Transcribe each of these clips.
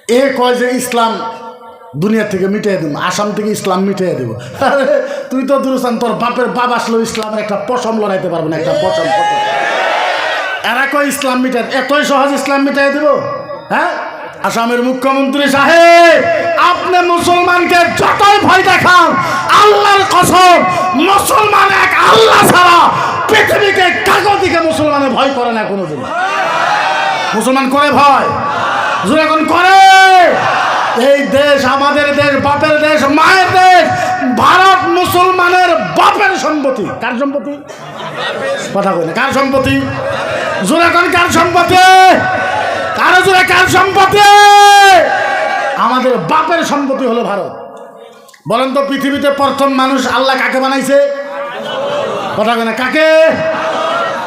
এ কয় যে ইসলাম দুনিয়া থেকে মিটিয়ে দেব, আসাম থেকে ইসলাম মিটিয়ে দেবো। আরে তুই তো দুরুস্তান, তোর বাপের বাপ আসলেও ইসলামের একটা পশম লড়াইতে পারবে না, একটা পশম। এরা কয় ইসলাম মিটাই, এতই সহজ ইসলাম মিটাই দেব? হ্যাঁ, আসামের মুখ্যমন্ত্রী সাহেব, আপনি মুসলমানকে যতই ভয় দেখান, আল্লাহর কসম মুসলমান এক আল্লাহ ছাড়া পৃথিবীকে কাগজে মুসলমানের ভয় করে না কোনোদিন। মুসলমান করে ভয়? যখন করে, এই দেশ আমাদের দেশ, বাপের দেশ, মায়ের দেশ। ভারত মুসলমানের বাপের সম্পত্তি। কার সম্পত্তি? কথা বলে কার সম্পত্তি? জোরে কোন কার সম্পত্তি? কারো জোরে কার সম্পত্তি? আমাদের বাপের সম্পত্তি হলো ভারত। বলেন তো, পৃথিবীতে প্রথম মানুষ আল্লাহ কাকে বানাইছে? কথা বলে কাকে?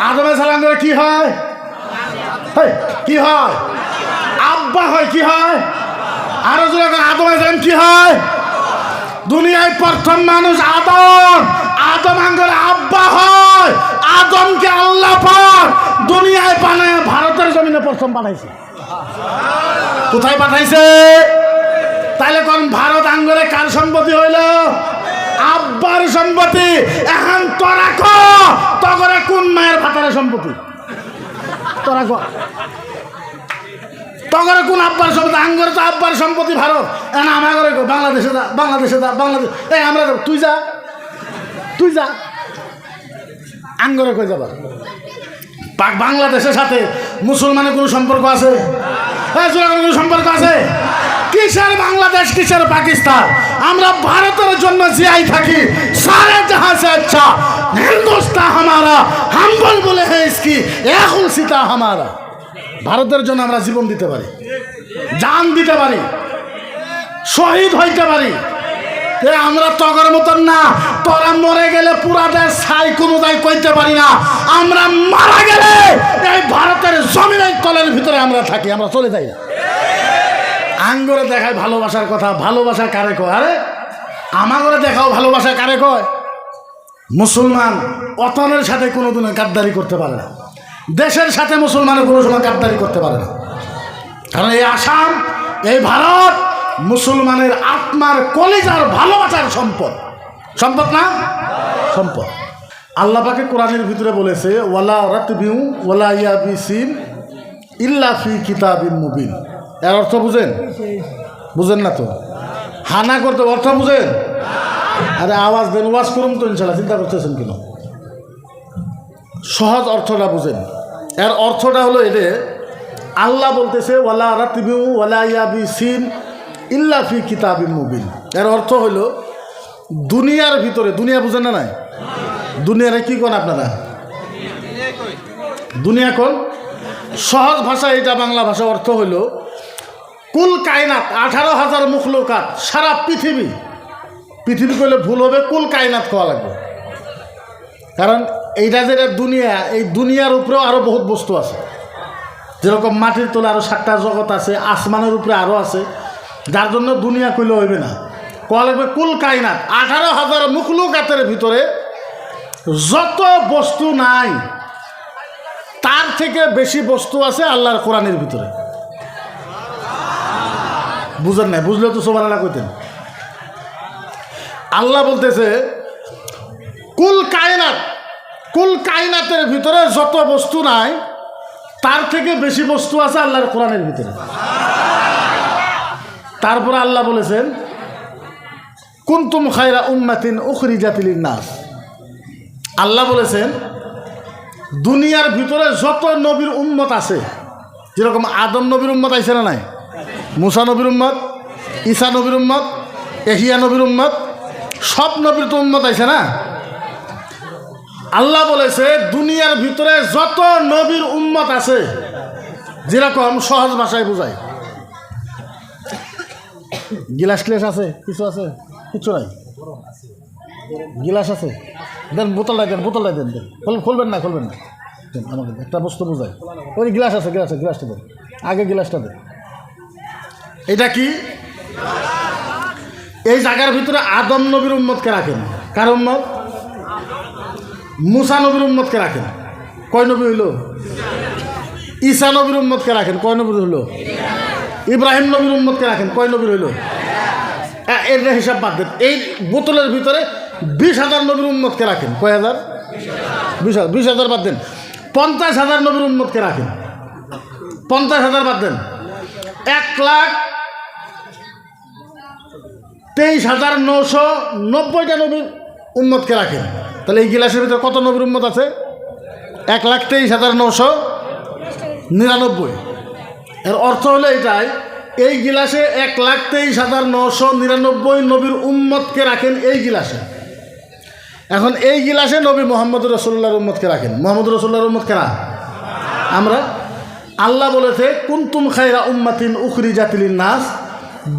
আদম আলাইহিস সালাম করে কি হয়? কি হয়? আব্বা হয়। কি হয়? আরো জোরে কোন আদম আলাইহিস সালাম কি হয়? দুনিয়ায় প্রথম মানুষ আদম। আদম আঙ্গের আব্বা হয়। আদমকে আল্লাহ পাক দুনিয়ায় বানায় ভারতের জমিনে প্রথম পাঠাইছে। কোথায় পাঠাইছে? তাইলে কোন ভারত আঙ্গরে কার সম্পত্তি হইল? আব্বার সম্পত্তি। এখন তোরা তগরে কোন মায়ের ভাতারের সম্পত্তি? তোরা তগরে কোন আব্বার সম্পত্তি? আঙ্গরে তো আব্বার সম্পত্তি ভারত। এখন আমার ঘরে বাংলাদেশে যা, বাংলাদেশে যা, বাংলাদেশ। এই আমরা তুই যা আঙ্গরে কই যাবা? বাংলাদেশের সাথে মুসলমানের কোনো সম্পর্ক আছে? কোনো সম্পর্ক আছে? কিসের বাংলাদেশ, কিসের পাকিস্তান? আমরা ভারতের জন্য জিয়াই থাকি। সারে জাহাঁ সে আচ্ছা হিন্দুস্তান হামারা, হাম বলে হ্যাঁ ইসকি এখন সীতা হামারা। ভারতের জন্য আমরা জীবন দিতে পারি, জান দিতে পারি, শহীদ হইতে পারি। আমরা তগর মতন না। তোরা মরে গেলে পুরা দেশ ছাই কোনো যাই কইতে পারি না। আমরা মারা গেলে এই ভারতের জমিনের তলের ভিতরে আমরা থাকি, আমরা চলে যাই না। আঙ্গরে দেখায় ভালোবাসার কথা। ভালোবাসা কারে কয়? আরে আমাগরে দেখাও ভালোবাসা কারে কয়? মুসলমান অতনের সাথে কোনোদিন গাদ্দারি করতে পারে না। দেশের সাথে মুসলমানের কোনো সময় গাদ্দারি করতে পারে না। কারণ এই আসাম, এই ভারত মুসলমানের আত্মার কলিজার ভালোবাসার সম্পদ। সম্পদ না? সম্পদ। আল্লাহ পাকে কোরআনের ভিতরে বলেছে, ওয়ালা রাতবিউ ওয়ালা ইয়াবিসিন ইল্লা ফি কিতাবিন মুবিন। এর অর্থ বুঝেন? বুঝেন না তো? হানা করতে অর্থ বুঝেন? আরে আওয়াজ দেন, ওয়াজ করুন তো ইনশাল্লাহ। চিন্তা করতেছেন কেন? সহজ অর্থটা বুঝেন। এর অর্থটা হলো এটা, আল্লাহ বলতেছে ওয়ালা রাতবিউ ওয়ালা ইয়াবিসিন ইল্লা ফি কিতাবিন মুবিন। এর অর্থ হলো দুনিয়ার ভিতরে, দুনিয়া বুঝেন না? নাই দুনিয়ারে কি কোন আপনারা? দুনিয়া কোন? সহজ ভাষা এটা, বাংলা ভাষা অর্থ হইল কুল কায়নাত, 18,000 মুখলুকাত, সারা পৃথিবী। পৃথিবী করলে ভুল হবে, কুল কায়নাত খাওয়া লাগবে। কারণ এইটা যেটা দুনিয়া, এই দুনিয়ার উপরেও আরো বহুত বস্তু আছে। যেরকম মাটির তলে আরো 7টা জগৎ আছে, আসমানের উপরে আরো আছে, যার জন্য দুনিয়া কইলে হইবে না, কোয়া লাগবে কুল কায়নাত। 18,000 মুখলুকাতের ভিতরে যত বস্তু নাই তার থেকে বেশি বস্তু আছে আল্লাহর কোরআনের ভিতরে। বুঝেন নাই? বুঝলে তো সুবহানাল্লাহ কইতেন। আল্লাহ বলতেছে কুল কায়নাত, কুল কায়নাতের ভিতরে যত বস্তু নাই তার থেকে বেশি বস্তু আছে আল্লাহর কোরআনের ভিতরে। তারপরে আল্লাহ বলেছেন কুনতুম খায়রা উম্মাতিন উখরিজাত লিন-নাস। আল্লাহ বলেছেন দুনিয়ার ভিতরে যত নবীর উম্মত আছে, যেরকম আদম নবীর উম্মত আইছে না নাই, মুসা নবীর উম্মত, ঈসা নবীর উম্মত, এহিয়া নবীর উম্মত, সব নবীর তো উম্মত আইছে না। আল্লাহ বলেছে দুনিয়ার ভিতরে যত নবীর উম্মত আছে, যেরকম সহজ ভাষায় বোঝায়। গিলাস টিলাস আছে? কিছু আছে? কিছু নাই। গিলাস আছে? দেন, বোতলটা দেন, বোতলটা দেন। খুলবেন না, খুলবেন না, আমাকে একটা বস্তু বোঝায়। ওই গিলাস আছে, গিলাসটা দেন, আগে গিলাসটা দেন। এটা কি? এই জায়গার ভিতরে আদম নবীর উম্মতকে রাখেন। কার উম্মত? মুসা নবীর উম্মতকে রাখেন। কয় নবী হইল? ঈসা নবীর উম্মতকে রাখেন। কয় নবী হইল? ইব্রাহিম নবীর উম্মতকে রাখেন, কয় নবীর হইল? এর হিসাব বাদ দেন। এই বোতলের ভিতরে 20,000 নবীর উম্মতকে রাখেন, কয় হাজার? 20,000 বাদ দেন। 50,000 নবীর উম্মতকে রাখেন, 50,000 বাদ দেন। 1,23,990টা নবীর উম্মতকে রাখেন। তাহলে এই গিলাসের ভিতরে কত নবীর উম্মত আছে? 1,23,999। এর অর্থ হলো এটাই, এই গিলাসে 1,23,999 নবীর উম্মতকে রাখেন এই গিলাসে। এখন এই গিলাসে নবী মোহাম্মদ রসুল্লাহর উম্মতকে রাখেন। মোহাম্মদ রসুল্লাহর উম্মত কারা? আমরা। আল্লাহ বলেছে কুনতুম খায়রা উম্মাতিন উখরিজাত লিন-নাস।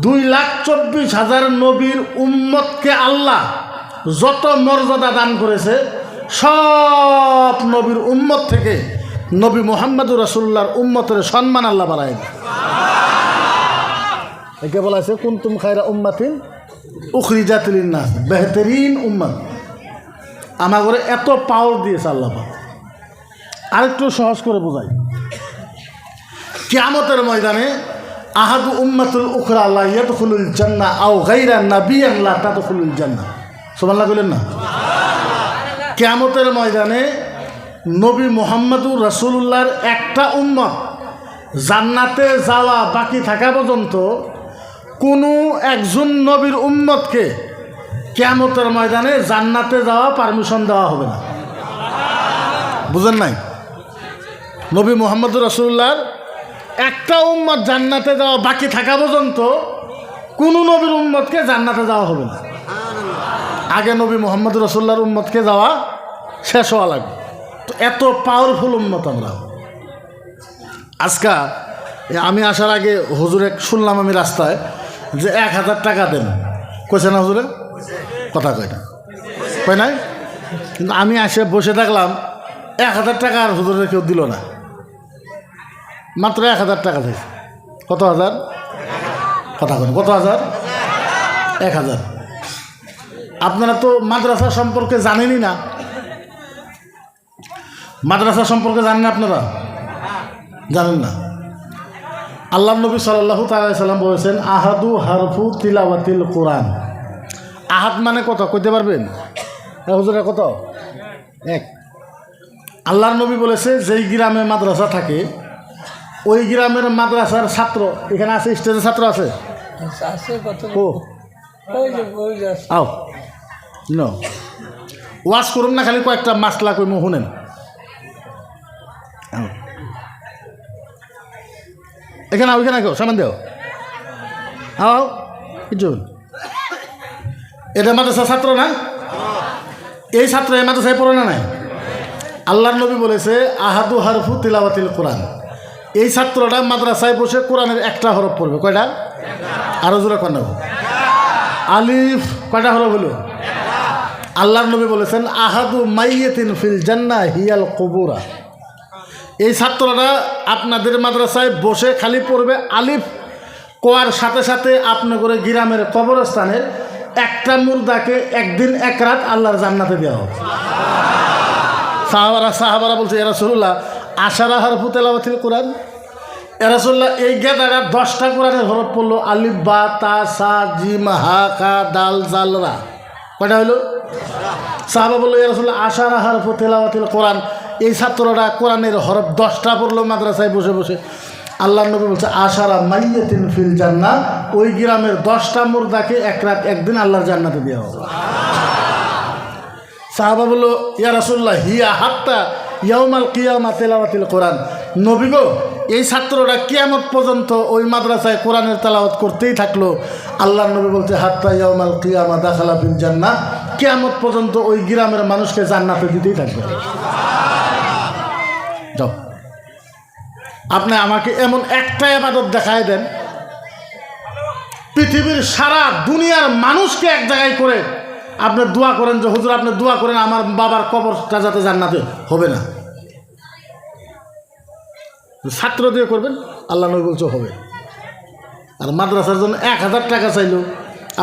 2,24,000 নবীর উম্মতকে আল্লাহ যত মর্যাদা দান করেছে, সব নবীর উম্মত থেকে নবী মুহাম্মদুর রাসূলুল্লাহর উম্মতের সম্মান আল্লাহ বাড়ায় দেয়। একে বলা আছে কুনতুম খায়রা উম্মাতিন উখরিজাত লিন-নাস, বেহতরিন উম্মত। আমার ঘরে এত পাওয়ার দিয়েছে আল্লাহ। আরেকটু সহজ করে বোঝাই, কিয়ামতের ময়দানে আহাদু উম্মাতুল উখরা লা ইয়াদখুলুল জান্নাহ আও গায়রা নাবিয়্যান লা তাদখুলুল জান্নাহ। সুবহানাল্লাহ বলেন না? কিয়ামতের ময়দানে নবী মুহাম্মদুর রাসূলুল্লাহর একটা উম্মত জান্নাতে যাওয়া বাকি থাকা পর্যন্ত কোনো একজন নবীর উম্মতকে কিয়ামতের ময়দানে জান্নাতে যাওয়া পারমিশন দেওয়া হবে না। বুঝেন নাই? নবী মুহাম্মদুর রাসূলুল্লাহর একটা উম্মত জান্নাতে যাওয়া বাকি থাকা পর্যন্ত কোনো নবীর উম্মতকে জান্নাতে যাওয়া হবে না। আগে নবী মুহাম্মদুর রাসূলুল্লাহর উম্মতকে যাওয়া শেষ হওয়া লাগবে। তো এত পাওয়ারফুল উম্মত আমরা। আজকা আমি আসার আগে হুজুরে শুনলাম আমি রাস্তায় যে 1,000 টাকা দেন, কইছে না হুজুরে? কথা কয় না, কয় নাই? কিন্তু আমি এসে বসে থাকলাম, 1,000 টাকা আর হুজুরের কেউ দিল না। মাত্র 1,000 টাকা চাইছে। কত হাজার? কথা কয়, কত হাজার? 1,000। আপনারা তো মাদ্রাসা সম্পর্কে জানেনই না। মাদ্রাসা সম্পর্কে জানেন আপনারা? জানেন না। আল্লাহ নবী সাল্লাল্লাহু তাআলা সাল্লাম বলেছেন আহাদু হারফু তিলাওয়াতিল কোরআন। আহাদ মানে কত কইতে পারবেন? হুজুরা কত? 1। আল্লাহর নবী বলেছে যেই গ্রামে মাদ্রাসা থাকে ওই গ্রামের মাদ্রাসার ছাত্র, এখানে আছে স্টেজের ছাত্র আছে? ও আও ন ওয়াজ করুন না, খালি কয়েকটা মাসলা কই শুনেন। এখানে ওইখানে কেউ সামান দেও আও কিছু। এটা মাদ্রাসার ছাত্র না? এই ছাত্র এই মাদ্রাসায় পড়ে না? নাই। আল্লাহর নবী বলেছে আহাদু হারফু তিলাওয়াতিল কোরআন। এই ছাত্রটা মাদ্রাসায় বসে কোরআনের একটা হরফ পড়বে। কয়টা? আরো জোরে কর না। আলিফ কয়টা হরফ হলো? আল্লাহর নবী বলেছেন আহাদু মাইয়াতিন ফিল জান্নাহ হিয়াল কুবুরা। এই ছাত্ররা আপনাদের মাদ্রাসায় বসে খালি পড়বে আলিফ কোয়ার সাথে সাথে আপনি করে গ্রামের কবরস্থানের একটা মুর্দাকে একদিন এক রাত আল্লাহর জান্নাতে দেওয়া হবে। সাহাবারা বলছে ইয়া রাসূলুল্লাহ আশারা হারফু তিলাওয়াতিল কোরআন। ইয়া রাসূলুল্লাহ এই গেদারা 10টা কোরআনের হরফ পড়লো, আলিফ বা তা সা জিম হা কা দাল জাল রা। কয়টা হইল? সাহাবা বললো ইয়া রাসূলুল্লাহ আশারা হারফু তিলাওয়াতিল কোরআন। এই ছাত্ররা কোরআনের হরফ 10টা পড়লো মাদ্রাসায় বসে বসে। আল্লাহ নবী বলছে আশারা মাইয়াতিন ফিল জান্নাহ, ওই গ্রামের 10টা মুর্দাকে এক রাত একদিন আল্লাহর জান্নাতে দেওয়া হবে। সাহাবা বলল ইয়া রাসূলুল্লাহ হিয়া হাত্তা ইয়াউমাল কিয়ামা তিলাওয়াতিল কোরআন। নবী গো এই ছাত্ররা কিয়ামত পর্যন্ত ওই মাদ্রাসায় কোরআনের তেলাওয়াত করতেই থাকলো। আল্লাহর নবী বলছে হাত্তা ইয়াউমাল কিয়ামা দাখালা ফিল জান্নাহ, কিয়ামত পর্যন্ত ওই গ্রামের মানুষকে জান্নাতে দিতেই থাকবে। যাও আপনি আমাকে এমন একটা ইবাদত দেখায় দেন পৃথিবীর সারা দুনিয়ার মানুষকে এক জায়গায় করে আপনি দোয়া করেন যে হুজুর আপনি দোয়া করেন আমার বাবার কবরটা যাতে জান্নাতে হবে না। ছাত্র দিয়ে করবেন, আল্লাহ নবী বলছে হবে। আর মাদ্রাসার জন্য 1,000 টাকা চাইল,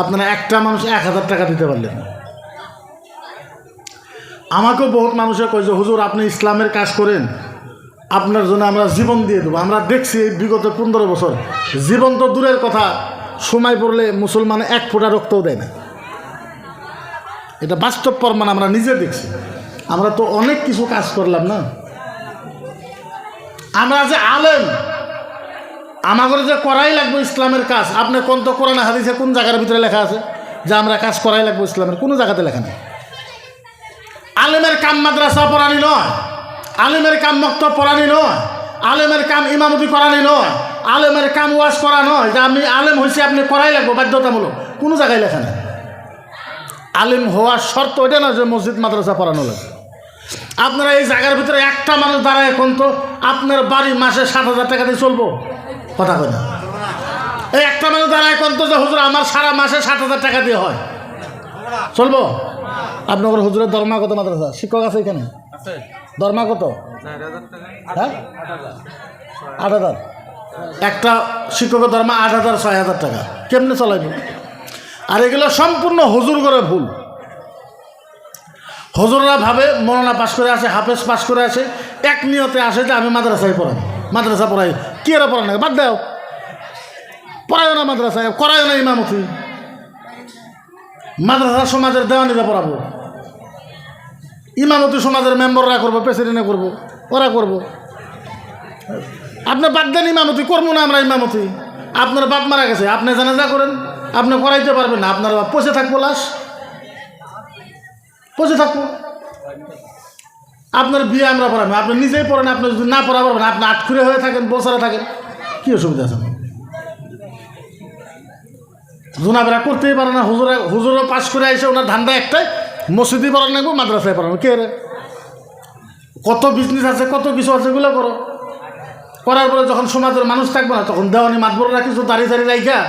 আপনারা একটা মানুষ 1,000 টাকা দিতে পারলেন না। আমাকেও বহুত মানুষে কয় যে হুজুর আপনি ইসলামের কাজ করেন, আপনার জন্য আমরা জীবন দিয়ে দেবো। আমরা দেখছি এই বিগত 15 বছর, জীবন তো দূরের কথা, সময় পড়লে মুসলমান এক ফোঁটা রক্তও দেয় না। এটা বাস্তব প্রমাণ, আমরা নিজে দেখছি। আমরা তো অনেক কিছু কাজ করলাম না। আমরা যে আলেম, আমাদের যে করাই লাগবে ইসলামের কাজ। আপনি কোন তো কোরআন হাদিসে কোন জায়গার ভিতরে লেখা আছে যে আমরা কাজ করাই লাগবে ইসলামের? কোনো জায়গাতে লেখা নেই। আলেমের কাম মাদ্রাসা পড়ানি নয়, আলেমের কাম মক্তব পড়ানি নয়, আলেমের কাম ইমামতি করানি নয়, আলেমের কাম ওয়াজ করা নয় যে আমি আলেম হয়েছি আপনি করাই লাগবো বাধ্যতামূলক। কোনো জায়গায় লেখা নেই। আলেম হওয়ার শর্ত এটা না যে মসজিদ মাদ্রাসা পড়ানো লাগবে। আপনারা এই জায়গার ভিতরে একটা মানুষ দাঁড়ায় এখন তো আপনার বাড়ি মাসে 7,000 টাকা দিয়ে চলবো? কথা কয় না। এই একটা মানুষ দাঁড়ায় এখন তো যে হুজুর আমার সারা মাসে 7,000 টাকা দিয়ে হয়, চলবো? আপনার হুজুরের দরমা কত? মাদ্রাসা শিক্ষক আছে এখানে? দরমা কত? হ্যাঁ, 8,000। একটা শিক্ষকের দরমা 8,000, 6,000 টাকা। কেমনে চলাইব? আর এগুলো সম্পূর্ণ হুজুর করে ভুল। হুজুররা ভাবে মৌলানা পাশ করে আসে, হাফেজ পাশ করে আসে, এক নিয়তে আসে যে আমি মাদ্রাসায় পড়াই, মাদ্রাসা পড়াই। কি এরা পড়ানো? বাদ দাও, পড়াইও না মাদ্রাসায়, করাইও না ইমামতি। মাদ্রাসা সমাজের দেওয়ানিরা পড়াবো, ইমামতি সমাজের মেম্বাররা করবো, প্রেসিডেন্টে করবো, ওরা করবো। আপনার বাদ দেন ইমামতি, করবো না আমরা ইমামতি। আপনার বাপ মারা গেছে, আপনি জানাজা করেন, আপনি করাইতে পারবেন না। আপনার বাপ পচে থাকবো, লাশ পচে থাকবো। আপনার বিয়ে আমরা পড়াবো, আপনি নিজেই পড়েন। আপনি যদি না পড়া পারবেন, আপনি আটখুরে হয়ে থাকেন, বছরে থাকেন, কী অসুবিধা আছে? জুনাবেরা করতেই পারে না। হুজুরও পাশ করে আসে, ওনার ধান্দা একটাই, মসজিদে পড়ানো লাগবো, মাদ্রাসায় পড়ানো। কে রে? কত বিজনেস আছে, কত কিছু আছে, এগুলো করো। করার পরে যখন সমাজের মানুষ থাকবে না, তখন দেওয়ানি মাতবররা কিছু দাঁড়িয়ে দাঁড়িয়ে রাইখা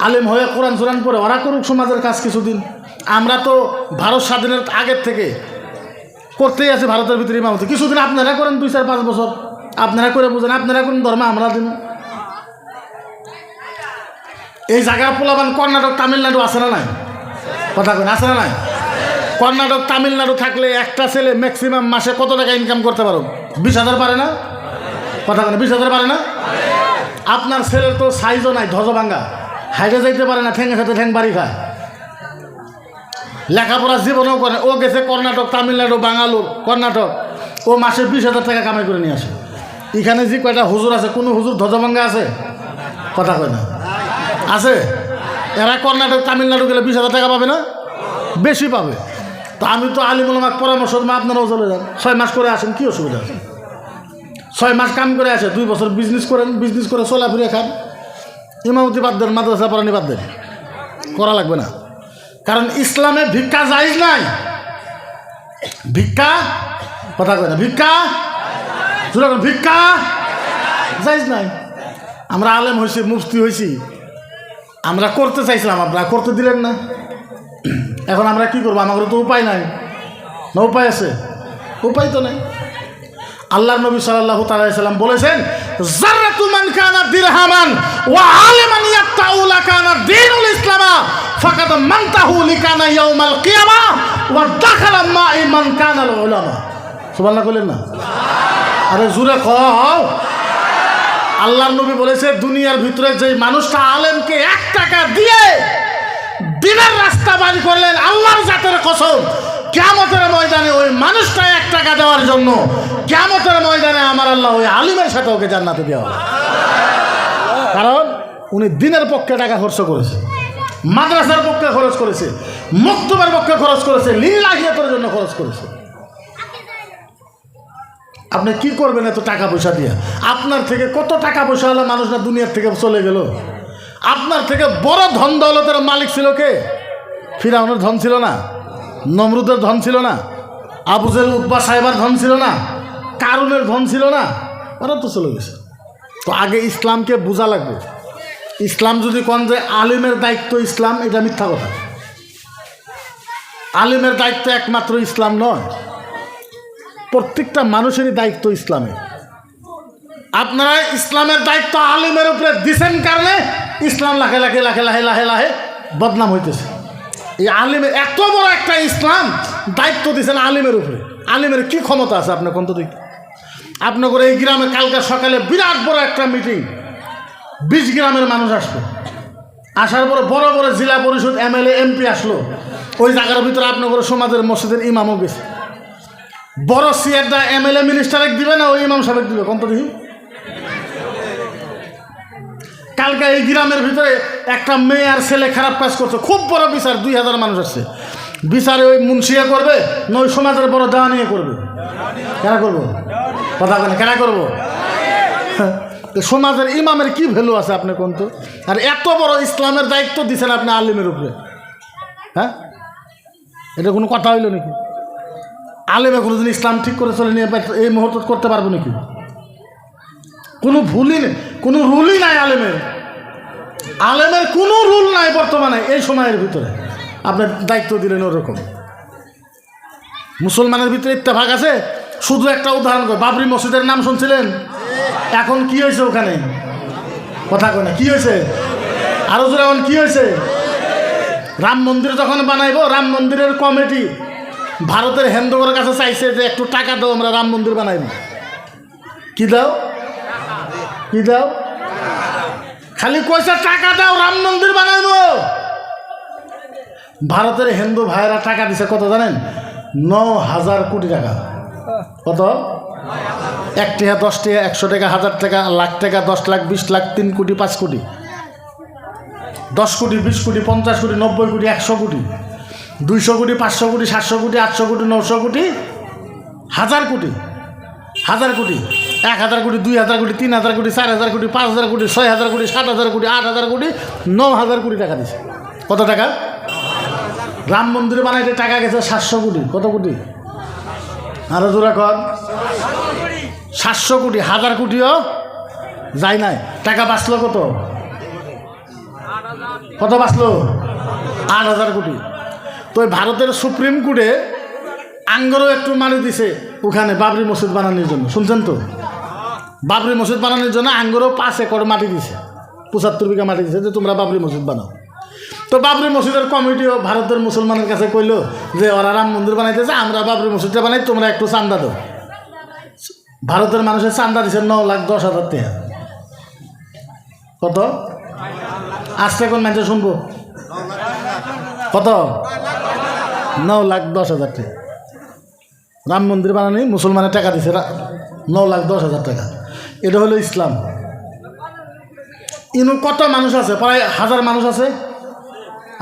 আলেম হয়ে কোরআন সুরান পড়ে ওরা করুক সমাজের কাজ কিছুদিন। আমরা তো ভারত স্বাধীনের আগের থেকে করতেই আছি ভারতের ভিতরে ইমামতি। কিছুদিন আপনারা করেন, 2-4-5 বছর আপনারা করে বুঝেন, আপনারা কোন ধর্ম আমরা দিন। এই জায়গার পোলাবান কর্ণাটক, তামিলনাড়ু আছে না নাই? কথা কেন আছে না নাই? কর্ণাটক, তামিলনাড়ু থাকলে একটা ছেলে ম্যাক্সিমাম মাসে কত টাকা ইনকাম করতে পারো? 20,000 পারে না? কথা কেন 20,000 পারে না? আপনার ছেলের তো সাইজও নাই, ধ্বজভাঙ্গা, হাইটে যাইতে পারে না, ঠ্যাঙের সাথে ঠ্যাং বাড়ি খায়, লেখাপড়া জীবনেও করে। ও গেছে কর্ণাটক, তামিলনাড়ু, বাঙ্গালোর, কর্ণাটক, ও মাসে 20,000 টাকা কামাই করে নিয়ে আসে। এখানে যে কয়টা হুজুর আছে, কোনো হুজুর ধ্বজভাঙ্গা আছে? কথা কয় না, আছে? এরা কর্ণাটক, তামিলনাড়ু গেলে 20,000 টাকা পাবে না? বেশি পাবে। তো আমি তো আলিমুল হক পরামর্শ দেবো, আপনারাও চলে যান, 6 মাস করে আসেন, কী অসুবিধা আছে? 6 মাস কাম করে আসে, 2 বছর বিজনেস করেন, বিজনেস করে চলাফিরে খান। ইমামতি বাদ দেন, মাদ্রাসা পড়ানি বাদ দেন, করা লাগবে না। কারণ ইসলামে ভিক্ষা জায়েজ নাই। ভিক্ষা, কথা কয় না, ভিক্ষা ভিক্ষা জায়েজ নাই। আমরা আলেম হয়েছি, মুফতি হয়েছি, আমরা করতে চাইছিলাম, আপনারা করতে দিলেন না। এখন আমরা কি করবো? আমাদের তো উপায় নাই না? উপায় আছে? উপায় তো নাই। আল্লাহর নবী সাল্লাল্লাহু তাআলা আলাইহি সাল্লাম বলেছেন, যাররাতু মান কানা দিরহামান ওয়া আলিমান ইয়াতাউলা কানা দীনুল ইসলামা ফাকাদ মানতাহু লিকানা ইয়াউমাল কিয়ামা ওয়া দাখালা মা'i মান কানা আল উলামা। সুবহানাল্লাহ বলেন না? আরে জোরে কও। আল্লাহর নবী বলেছে, দুনিয়ার ভিতরে যে মানুষটা আলেমকে 1 টাকা দিয়ে দিনের রাস্তা বাড়ি করলেন, আল্লাহর জাতের কসম, কিয়ামতের ময়দানে ওই মানুষটা 1 টাকা দেওয়ার জন্য কিয়ামতের ময়দানে আমার আল্লাহ ওই আলিমের সাথে ওকে জান্নাতে দেওয়া হবে। কারণ উনি দিনের পক্ষে টাকা খরচ করেছে, মাদ্রাসার পক্ষে খরচ করেছে, মক্তবের পক্ষে খরচ করেছে, লিল্লাহিয়াতের জন্য খরচ করেছে। আপনি কি করবেন এত টাকা পয়সা দিয়ে? আপনার থেকে কত টাকা পয়সা হলে মানুষ না দুনিয়ার থেকে চলে গেল? আপনার থেকে বড় ধন দৌলতের মালিক ছিল কে? ফিরাউনের ধন ছিল না? নমরুদের ধন ছিল না? আবু জেহেল, উতবা, সাইবার ধন ছিল না? কারুনের ধন ছিল না? ওরা তো চলে গেছে। তো আগে ইসলামকে বোঝা লাগবে। ইসলাম যদি কোন যে আলিমের দায়িত্ব ইসলাম, এটা মিথ্যা কথা। আলিমের দায়িত্ব একমাত্র ইসলাম নয়, প্রত্যেকটা মানুষেরই দায়িত্ব ইসলামে। আপনারা ইসলামের দায়িত্ব আলিমের উপরে দিছেন কারণে ইসলাম লাখে লাখে লাখে লাহে লাহে লাহে বদনাম হইতেছে। এই আলিমের এত বড় একটা ইসলাম দায়িত্ব দিয়েছেন আলিমের উপরে। আলিমের কি ক্ষমতা আছে আপনার কোন তো? আপনাদের এই গ্রামে কালকে সকালে বিরাট বড় একটা মিটিং, 20 গ্রামের মানুষ আসবে। আসার পরে বড় বড় জেলা পরিষদ MLA MP আসলো। ওই জায়গার ভিতরে আপনাদের সমাজের মসজিদের ইমামও গেছে। বড় সিয়ারটা MLA মিনিস্টারে দিবে না ওই ইমাম সাহেব দিবে? কোন তো দেখি। কালকে এই গ্রামের ভিতরে একটা মেয়ে আর ছেলে খারাপ কাজ করছে, খুব বড় বিচার, 2000 মানুষ আসছে। বিচারে ওই মুন্সিয়া করবে না ওই সমাজের বড় দেওয়া নিয়ে করবে? কেনা করবো? কথা বলে কেনা করবো? সমাজের ইমামের কি ভ্যালু আছে আপনি কোন তো? আর এত বড় ইসলামের দায়িত্ব দিচ্ছেন আপনি আলিমের উপরে, হ্যাঁ? এটা কোনো কথা হইল নাকি? আলেমে কোনোদিন ইসলাম ঠিক করে চলে নিয়ে এই মুহূর্তে করতে পারবো নাকি? কোনো ভুলই নেই, কোনো রুলই নাই আলেমের। আলেমের কোনো রুল নাই বর্তমানে এই সময়ের ভিতরে। আপনার দায়িত্ব দিলেন ওরকম। মুসলমানের ভিতরে ইত্তেফাক আছে। শুধু একটা উদাহরণ করে, বাবরি মসজিদের নাম শুনছিলেন? এখন কি হয়েছে ওখানে? কথা কয় না, কি হয়েছে? আরো জোরে এখন কি হয়েছে? রাম মন্দির যখন বানাইবো, রাম মন্দিরের কমিটি ভারতের হিন্দুদের কাছে চাইছে যে একটু টাকা দাও, আমরা রাম মন্দির বানাইব। কি দাও? কি দাও? খালি কইছে টাকা দাও, রাম মন্দির বানাইব। ভারতের হিন্দু ভাইয়েরা টাকা দিছে কত জানেন? 9,000 কোটি টাকা। কত? 1 টাকা, 10 টাকা, 100 টাকা, 1000 টাকা, লাখ টাকা, 10 লাখ, 20 লাখ, 3 কোটি, 5 কোটি, 10 কোটি, 20 কোটি, 50 কোটি, 90 কোটি, 100 কোটি, 200 কোটি, 500 কোটি, 700 কোটি, 800 কোটি, 900 কোটি, 1000 কোটি, 1000 কোটি, 1000 কোটি, 2000 কোটি, 3000 কোটি, 4000 কোটি, 5000 কোটি, 6000 কোটি, 7000 কোটি, 8000 কোটি, 9000 কোটি টাকা দিছে। কত টাকা? রাম মন্দির বানাইতে টাকা গেছে 700 কোটি। কত কোটি? আরো জোরে কর। 700 কোটি। 1000 কোটিও যায় নাই। টাকা বাঁচলো কত? কত বাঁচলো? 8000 কোটি। তো ভারতের সুপ্রিম কোর্টে আঙ্গরও একটু মারি দিছে ওখানে বাবরি মসজিদ বানানোর জন্য। শুনছেন তো? বাবরি মসজিদ বানানোর জন্য আঙ্গরও 5 একর মাটি দিছে, 75 বিঘা মাটি দিছে যে তোমরা বাবরি মসজিদ বানাও। তো বাবরি মসজিদের কমিটিও ভারতের মুসলমানের কাছে কইলো যে ওরা রাম মন্দির বানাইতেছে, আমরা বাবরি মসজিদটা বানাই, তোমরা একটু চান্দা দাও। ভারতের মানুষের চান্দা দিছে 9,10,000 টাকা। কত? আসতে কোন মানুষ শুনবো? কত? 9,10,000 টাকা। রাম মন্দির বানানি মুসলমানের টাকা দিছে 9,10,000 টাকা। এটা হলো ইসলাম। ইনু কত মানুষ আছে? প্রায় 1000 মানুষ আছে,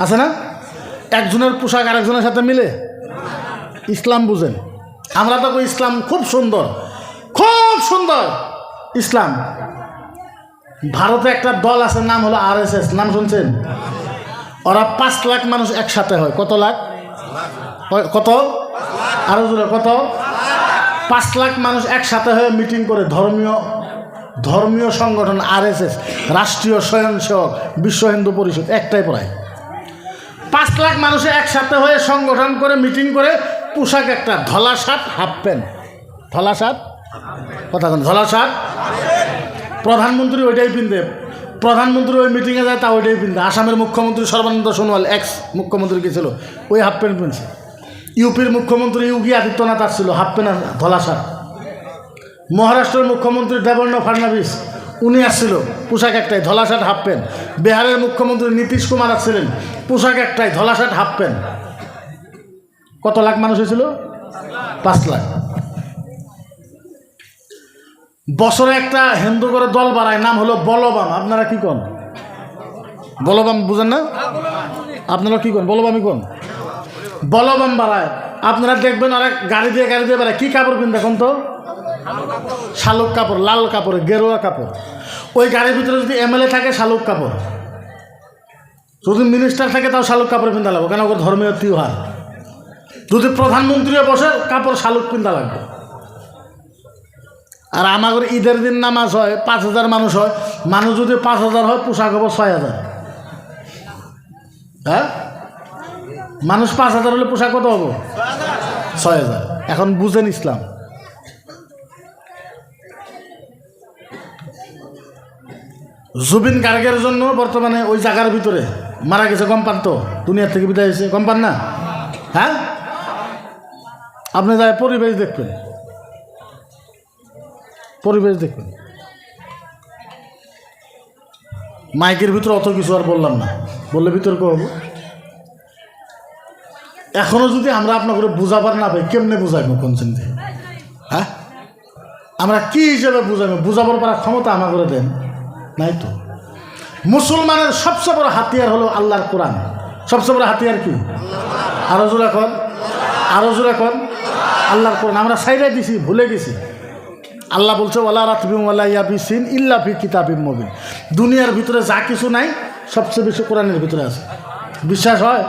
আছে না? একজনের পোশাক আরেকজনের সাথে মিলে ইসলাম বুঝেন। আমরা তো ইসলাম খুব সুন্দর, খুব সুন্দর ইসলাম। ভারতে একটা দল আছে, নাম হলো RSS, নাম শুনছেন? ওরা 5 লাখ মানুষ একসাথে হয়। কত লাখ? কত? আরো জোরে কত? 5 লাখ মানুষ একসাথে হয়ে মিটিং করে। ধর্মীয় সংগঠন RSS, রাষ্ট্রীয় স্বয়ংসেবক বিশ্ব হিন্দু পরিষদ, একটাই প্রায়। 5 লাখ মানুষে একসাথে হয়ে সংগঠন করে মিটিং করে, পোশাক একটা Dhola shirt, half pant. Dhola shirt, কথা বলেন, ধলা শার্ট। প্রধানমন্ত্রী ওইটাই পিনতে, প্রধানমন্ত্রী ওই মিটিংয়ে যায় তা ওইটাই পিনতে। আসামের মুখ্যমন্ত্রী সর্বানন্দ সোনোয়াল, এক্স মুখ্যমন্ত্রী গেছিল, ওই হাফ প্যান্ট পিনছে। ইউপির মুখ্যমন্ত্রী যোগী আদিত্যনাথ আসছিল, হাফ প্যান্ট ধলা শার্ট। মহারাষ্ট্রের মুখ্যমন্ত্রী দেবেন্দ্র ফাডনবিস, উনি আসছিল, পোশাক একটাই, ধলা শার্ট, হাফ প্যান্ট। বিহারের মুখ্যমন্ত্রী নীতিশ কুমার আসছিলেন, পোশাক একটাই, ধলা শার্ট, হাফ প্যান্ট। কত লাখ মানুষ হয়েছিল? 5 লাখ। বছরে একটা হিন্দু করে দল বাড়ায়, নাম হলো বলবাম। আপনারা কি কোন? বলবাম বুঝেন না? আপনারা কি কোন? বলবামই কোন? বলবাম বাড়ায়। আপনারা দেখবেন আর গাড়ি দিয়ে বেড়ায়। কি কাপড় কিন দেখুন তো? শালুক কাপড়, লাল কাপড়, গেরুয়া কাপড়। ওই গাড়ির ভিতরে যদি MLA থাকে শালুক কাপড়, যদি মিনিস্টার থাকে তাও শালুক কাপড় পিন্ধা লাগবে, কেন ওর ধর্মীয় তিওহার। যদি প্রধানমন্ত্রীও বসে কাপড় শালুক পিন্ধা লাগবে। আর আমাদের ঈদের দিন নামাজ হয়, 5,000 মানুষ হয়। মানুষ যদি 5,000 হয়, পোশাক হবো 6,000। হ্যাঁ, মানুষ 5,000 হলে পোশাক কত হবো? 6,000। এখন বুঝেন ইসলাম। জুবিন গার্গের জন্য বর্তমানে ওই জায়গার ভিতরে মারা গেছে, কম পান তো? দুনিয়ার থেকে বিদায় হয়েছে, কম পান না? হ্যাঁ, আপনি যায় পরিবেশ দেখবেন। পরিবেশ দেখবেন। মাইকের ভিতরে অত কিছু আর বললাম না, বললে বিতর্ক হবো। এখনো যদি আমরা আপনাকে বুঝাবার না পাই, কেমনে বুঝাইবো কোন চিন্তা? হ্যাঁ, আমরা কি হিসেবে বুঝাবো? বুঝাবার পারা ক্ষমতা আমার করে দেন নাই তো। মুসলমানের সবচেয়ে বড় হাতিয়ার হলো আল্লাহর কোরআন। সবচেয়ে বড় হাতিয়ার কি? আরো জোরে এখন, আরো জোরে এখন, আল্লাহর কোরআন। আমরা সাইডাই দিছি, ভুলে গেছি। আল্লাহ বলছে ওয়ালা রাতবিম ওয়ালা ইয়াবিসিন ইল্লা ফি কিতাবিম মুবিন। দুনিয়ার ভিতরে যা কিছু নাই সবচেয়ে বেশি কোরআনের ভিতরে আছে। বিশ্বাস হয়?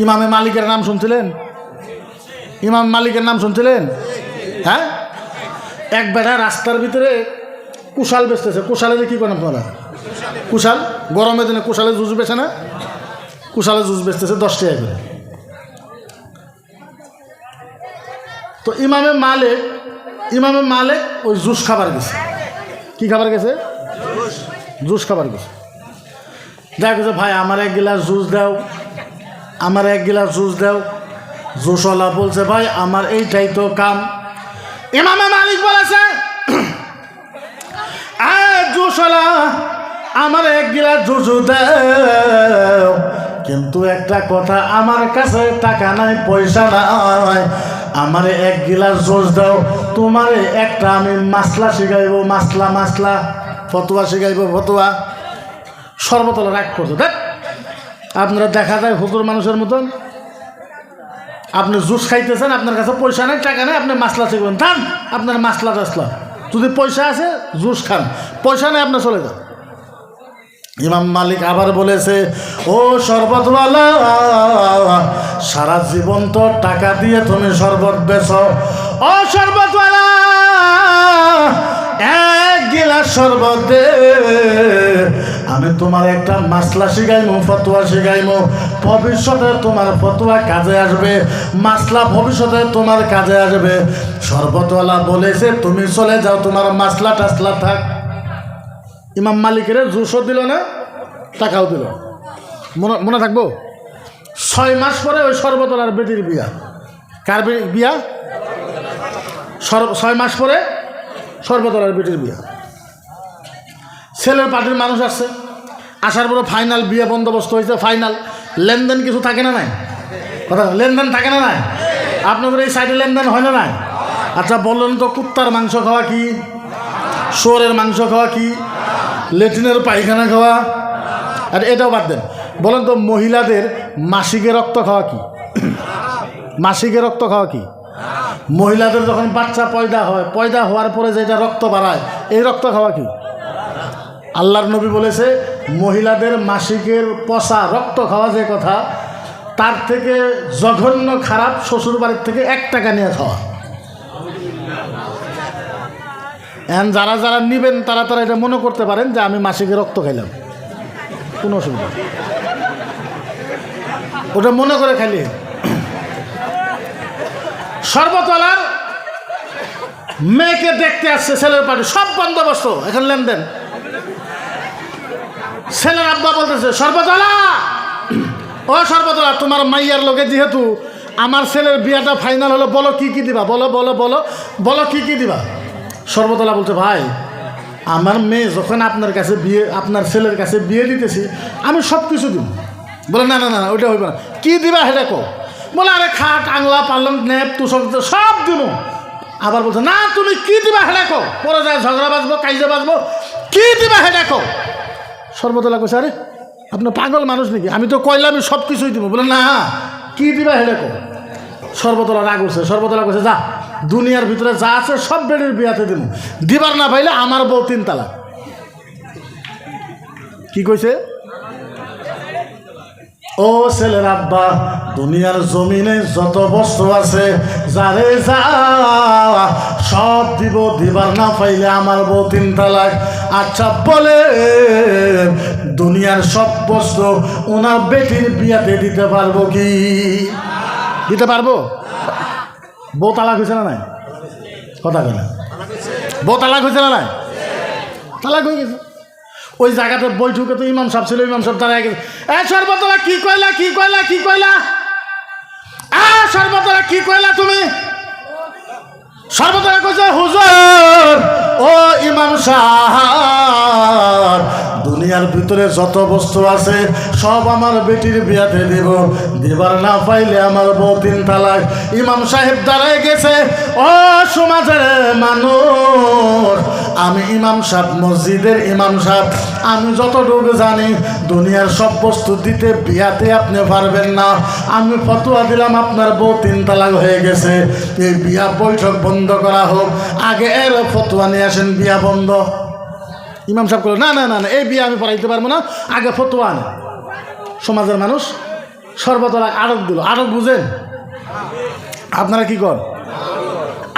ইমামে মালিকের নাম শুনছিলেন? ইমাম মালিকের নাম শুনছিলেন? হ্যাঁ, এক বেটা রাস্তার ভিতরে কুশাল বেচতেছে। কুশালে কি করেন আপনারা? কুশাল গরমের দিনে কুশালে জুস বেছে না? কুশালে জুস বেচতেছে 10 টাকা করে। তো ইমামে মালিক ওই জুস খাবার গেছে। কি খাবার গেছে? জুস খাবার গেছে। দেখা গেছে ভাই আমার 1 গ্লাস জুস দাও, আমার 1 গ্লাস জুস দাও। জুসওয়ালা বলছে ভাই আমার এইটাই তো কাম। ইমামে মালিক বলেছে জুসওয়ালা আমার 1 গ্লাস জুস দাও, কিন্তু একটা কথা, আমার কাছে টাকা নাই, পয়সা নাই, আমারে 1 গ্লাস জুস দাও। তোমারে একটা আমি মাসলা শিখাইব, মাসলা ফতোয়া শিখাইব, ফতোয়া। সর্বতলা রাগ করছে। দেখ আপনারা দেখা যায় হুজুর মানুষের মতন, আপনি জুস খাইতেছেন, আপনার কাছে পয়সা নেই, টাকা নেই, আপনি মাসলা শিখবেন। থান আপনার মাসলা টাসলা, যদি পয়সা আছে জুস খান, পয়সা নেই আপনার চলে যান। ইমাম মালিক আবার বলেছে ও শরবতওয়ালা, সারা জীবন তো টাকা দিয়ে তুমি শরবত বেচো। ও শরবতওয়ালা 1 গ্লাস শরবত দে, আমি তোমার একটা মাসলা শিখাইমু, ফতোয়া শিখাইমু। ভবিষ্যতে তোমার ফতোয়া কাজে আসবে, মাসলা ভবিষ্যতে তোমার কাজে আসবে। শরবতওয়ালা বলেছে তুমি চলে যাও, তোমার মাসলা টাসলা থাক। ইমাম মালিকের জুসও দিল না, টাকাও দিল। মনে থাকবো 6 মাস পরে ওই শরবতওয়ালার বেটির বিয়া। কার বিয়া? 6 মাস পরে শরবতওয়ালার বেটির বিয়া। ছেলের পার্টির মানুষ আসছে, আসার পরে ফাইনাল বিয়ে বন্দোবস্ত হয়েছে। ফাইনাল লেনদেন কিছু থাকে না নাই? কথা লেনদেন থাকে না নাই? আপনাদের এই সাইডে লেনদেন হয় না নাই? আচ্ছা বললেন তো, কুত্তার মাংস খাওয়া কি, শুয়োরের মাংস খাওয়া কি, লেট্রিনের পায়খানা খাওয়া, আর এটাও বাদ দেন। বলেন তো মহিলাদের মাসিকের রক্ত খাওয়া কি? মাসিকের রক্ত খাওয়া কি? মহিলাদের যখন বাচ্চা পয়দা হয়, পয়দা হওয়ার পরে যেটা রক্ত বাড়ায়, এই রক্ত খাওয়া কি? আল্লাহর নবী বলেছে মহিলাদের মাসিকের পচা রক্ত খাওয়া যে কথা, তার থেকে জঘন্য খারাপ শ্বশুর বাড়ির থেকে 1 টাকা নিয়ে খাওয়া। এখন যারা যারা নিবেন তারা এটা মনে করতে পারেন যে আমি মাসিকের রক্ত খাইলাম, কোনো অসুবিধা, ওটা মনে করে খাইলে। শরবতওয়ালার মেয়েকে দেখতে আসছে ছেলের পার্টি, সব বন্দোবস্ত, এখন লেনদেন। ছেলের আব্বা বলতেছে শরবতওয়ালা, ও শরবতওয়ালা তোমার মাইয়ার লোকে যেহেতু আমার ছেলের বিয়াটা ফাইনাল হলো, বলো কি কি দিবা, বলো বলো বলো বলো কি কি দিবা। শরবতওয়ালা বলছে ভাই আমার মেয়ে যখন আপনার কাছে বিয়ে, আপনার ছেলের কাছে বিয়ে দিতেছি, আমি সব কিছু দিব। বলে না না না ওইটা হইবে না, কি দিবা সেটা কো। বলে আরে খাট আংলা পালং নেপ তুষক সব দিব। আবার বলছে না তুমি কি দিবা সেটা কো, পরে যায় ঝগড়া বাজবো, কাইজে বাজবো, কি দিবা সেটা কো। শরবতওয়ালা কইছে আরে আপনি পাগল মানুষ নাকি, আমি তো কইলাম আমি সব কিছুই দিব। বলে না কি দিবা সেটা কো। শরবতওয়ালা রাগ উঠছে। শরবতওয়ালা কইছে যা দুনিয়ার ভিতরে যা আছে সব বেড়ির বিয়াতে দিব, দিবার না পাইলে আমার বউ 3 তালাক। কি কইছে? ও ছেলের আব্বা, দুনিয়ার জমিনে যত বস্তু আছে যারে যা সব দিব, দিবার না পাইলে আমার বউ 3 তালাক। আচ্ছা বলে দুনিয়ার সব বস্তু ওনার বেটির বিয়াতে দিতে পারবো কি? দিতে পারবো? বউ তালাক হয়েছে না নাই? কথা কেন? বউ তালাক হয়েছে না নাই? তালাক হয়ে গেছে। ওই জায়গাতে বৈঠকে তো ইমাম সাহেব ছিল, ইমাম সাহেব দাঁড়ায় গেছে, শরবতওয়ালা কি কইলা কি কইলা কি কইলা, শরবতওয়ালা কি কইলা তুমি? সর্বদা কইছে হুজুর ও ইমাম সাহেব, দুনিয়ার ভিতরে যত বস্তু আছে সব আমার বেটির বিয়াতে দিব, দিবার না পাইলে আমার বউ 3 তালাক। ইমাম সাহেব দাঁড়ায় গেছে, ও সমাজের মানুষ, আমি ইমাম সাহেব, মসজিদের ইমাম সাহেব, আমি যতটুকু জানি দুনিয়ার সব বস্তু দিতে বিয়াতে আপনি পারবেন না। আমি ফতোয়া দিলাম আপনার বউ 3 তালাক হয়ে গেছে, এই বিয়া বৈঠক বন্ধ করা হোক, আগে এর ফতোয়া নিয়ে আসেন, বিয়া বন্ধ। ইমাম সাহেব বলল, না না না না, এই বিয়ে আমি পড়াইতে পারবো না, আগে ফতোয়া আনে। সমাজের মানুষ সর্বতলা আটক দিল। আটক বুঝেন আপনারা কি কর?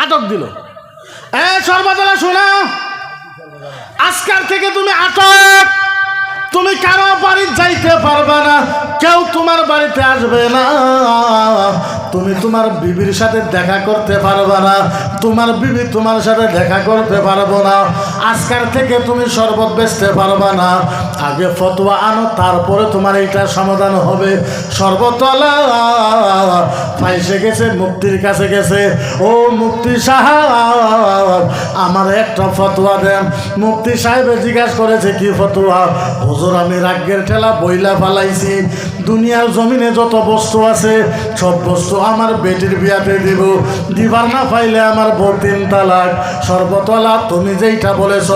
আটক দিল। এ সর্বতলা শোনা, আজকাল থেকে তুমি আটক, তুমি কারো বাড়ি যাইতে পারবে না, কেউ তোমার বাড়িতে আসবে না, তুমি তোমার বিবির সাথে দেখা করতে পারবে না, তোমার বিবি তোমার সাথে দেখা করতে পারবো না, আজকাল থেকে তুমি শরবত বেচতে পারবে না, আগে ফতোয়া আনো, তারপরে তোমার এইটা সমাধান হবে। সর্বতলা ফাইসে গেছে, মুফতির কাছে গেছে, ও মুফতি সাহেব আমার একটা ফতোয়া দেন। মুফতি সাহেব জিজ্ঞাসা করেছে, কি ফতোয়া? হুজুর আমি রাগের ঠেলা বইলা ফালাইছি, দুনিয়ার জমিনে যত বস্তু আছে সব বস্তু আমার বেটির বিয়াতে দিব, দিবার না পাইলে আমার বউ 3 তালাক। সর্বতলা তুমি যেইটা বলেছ,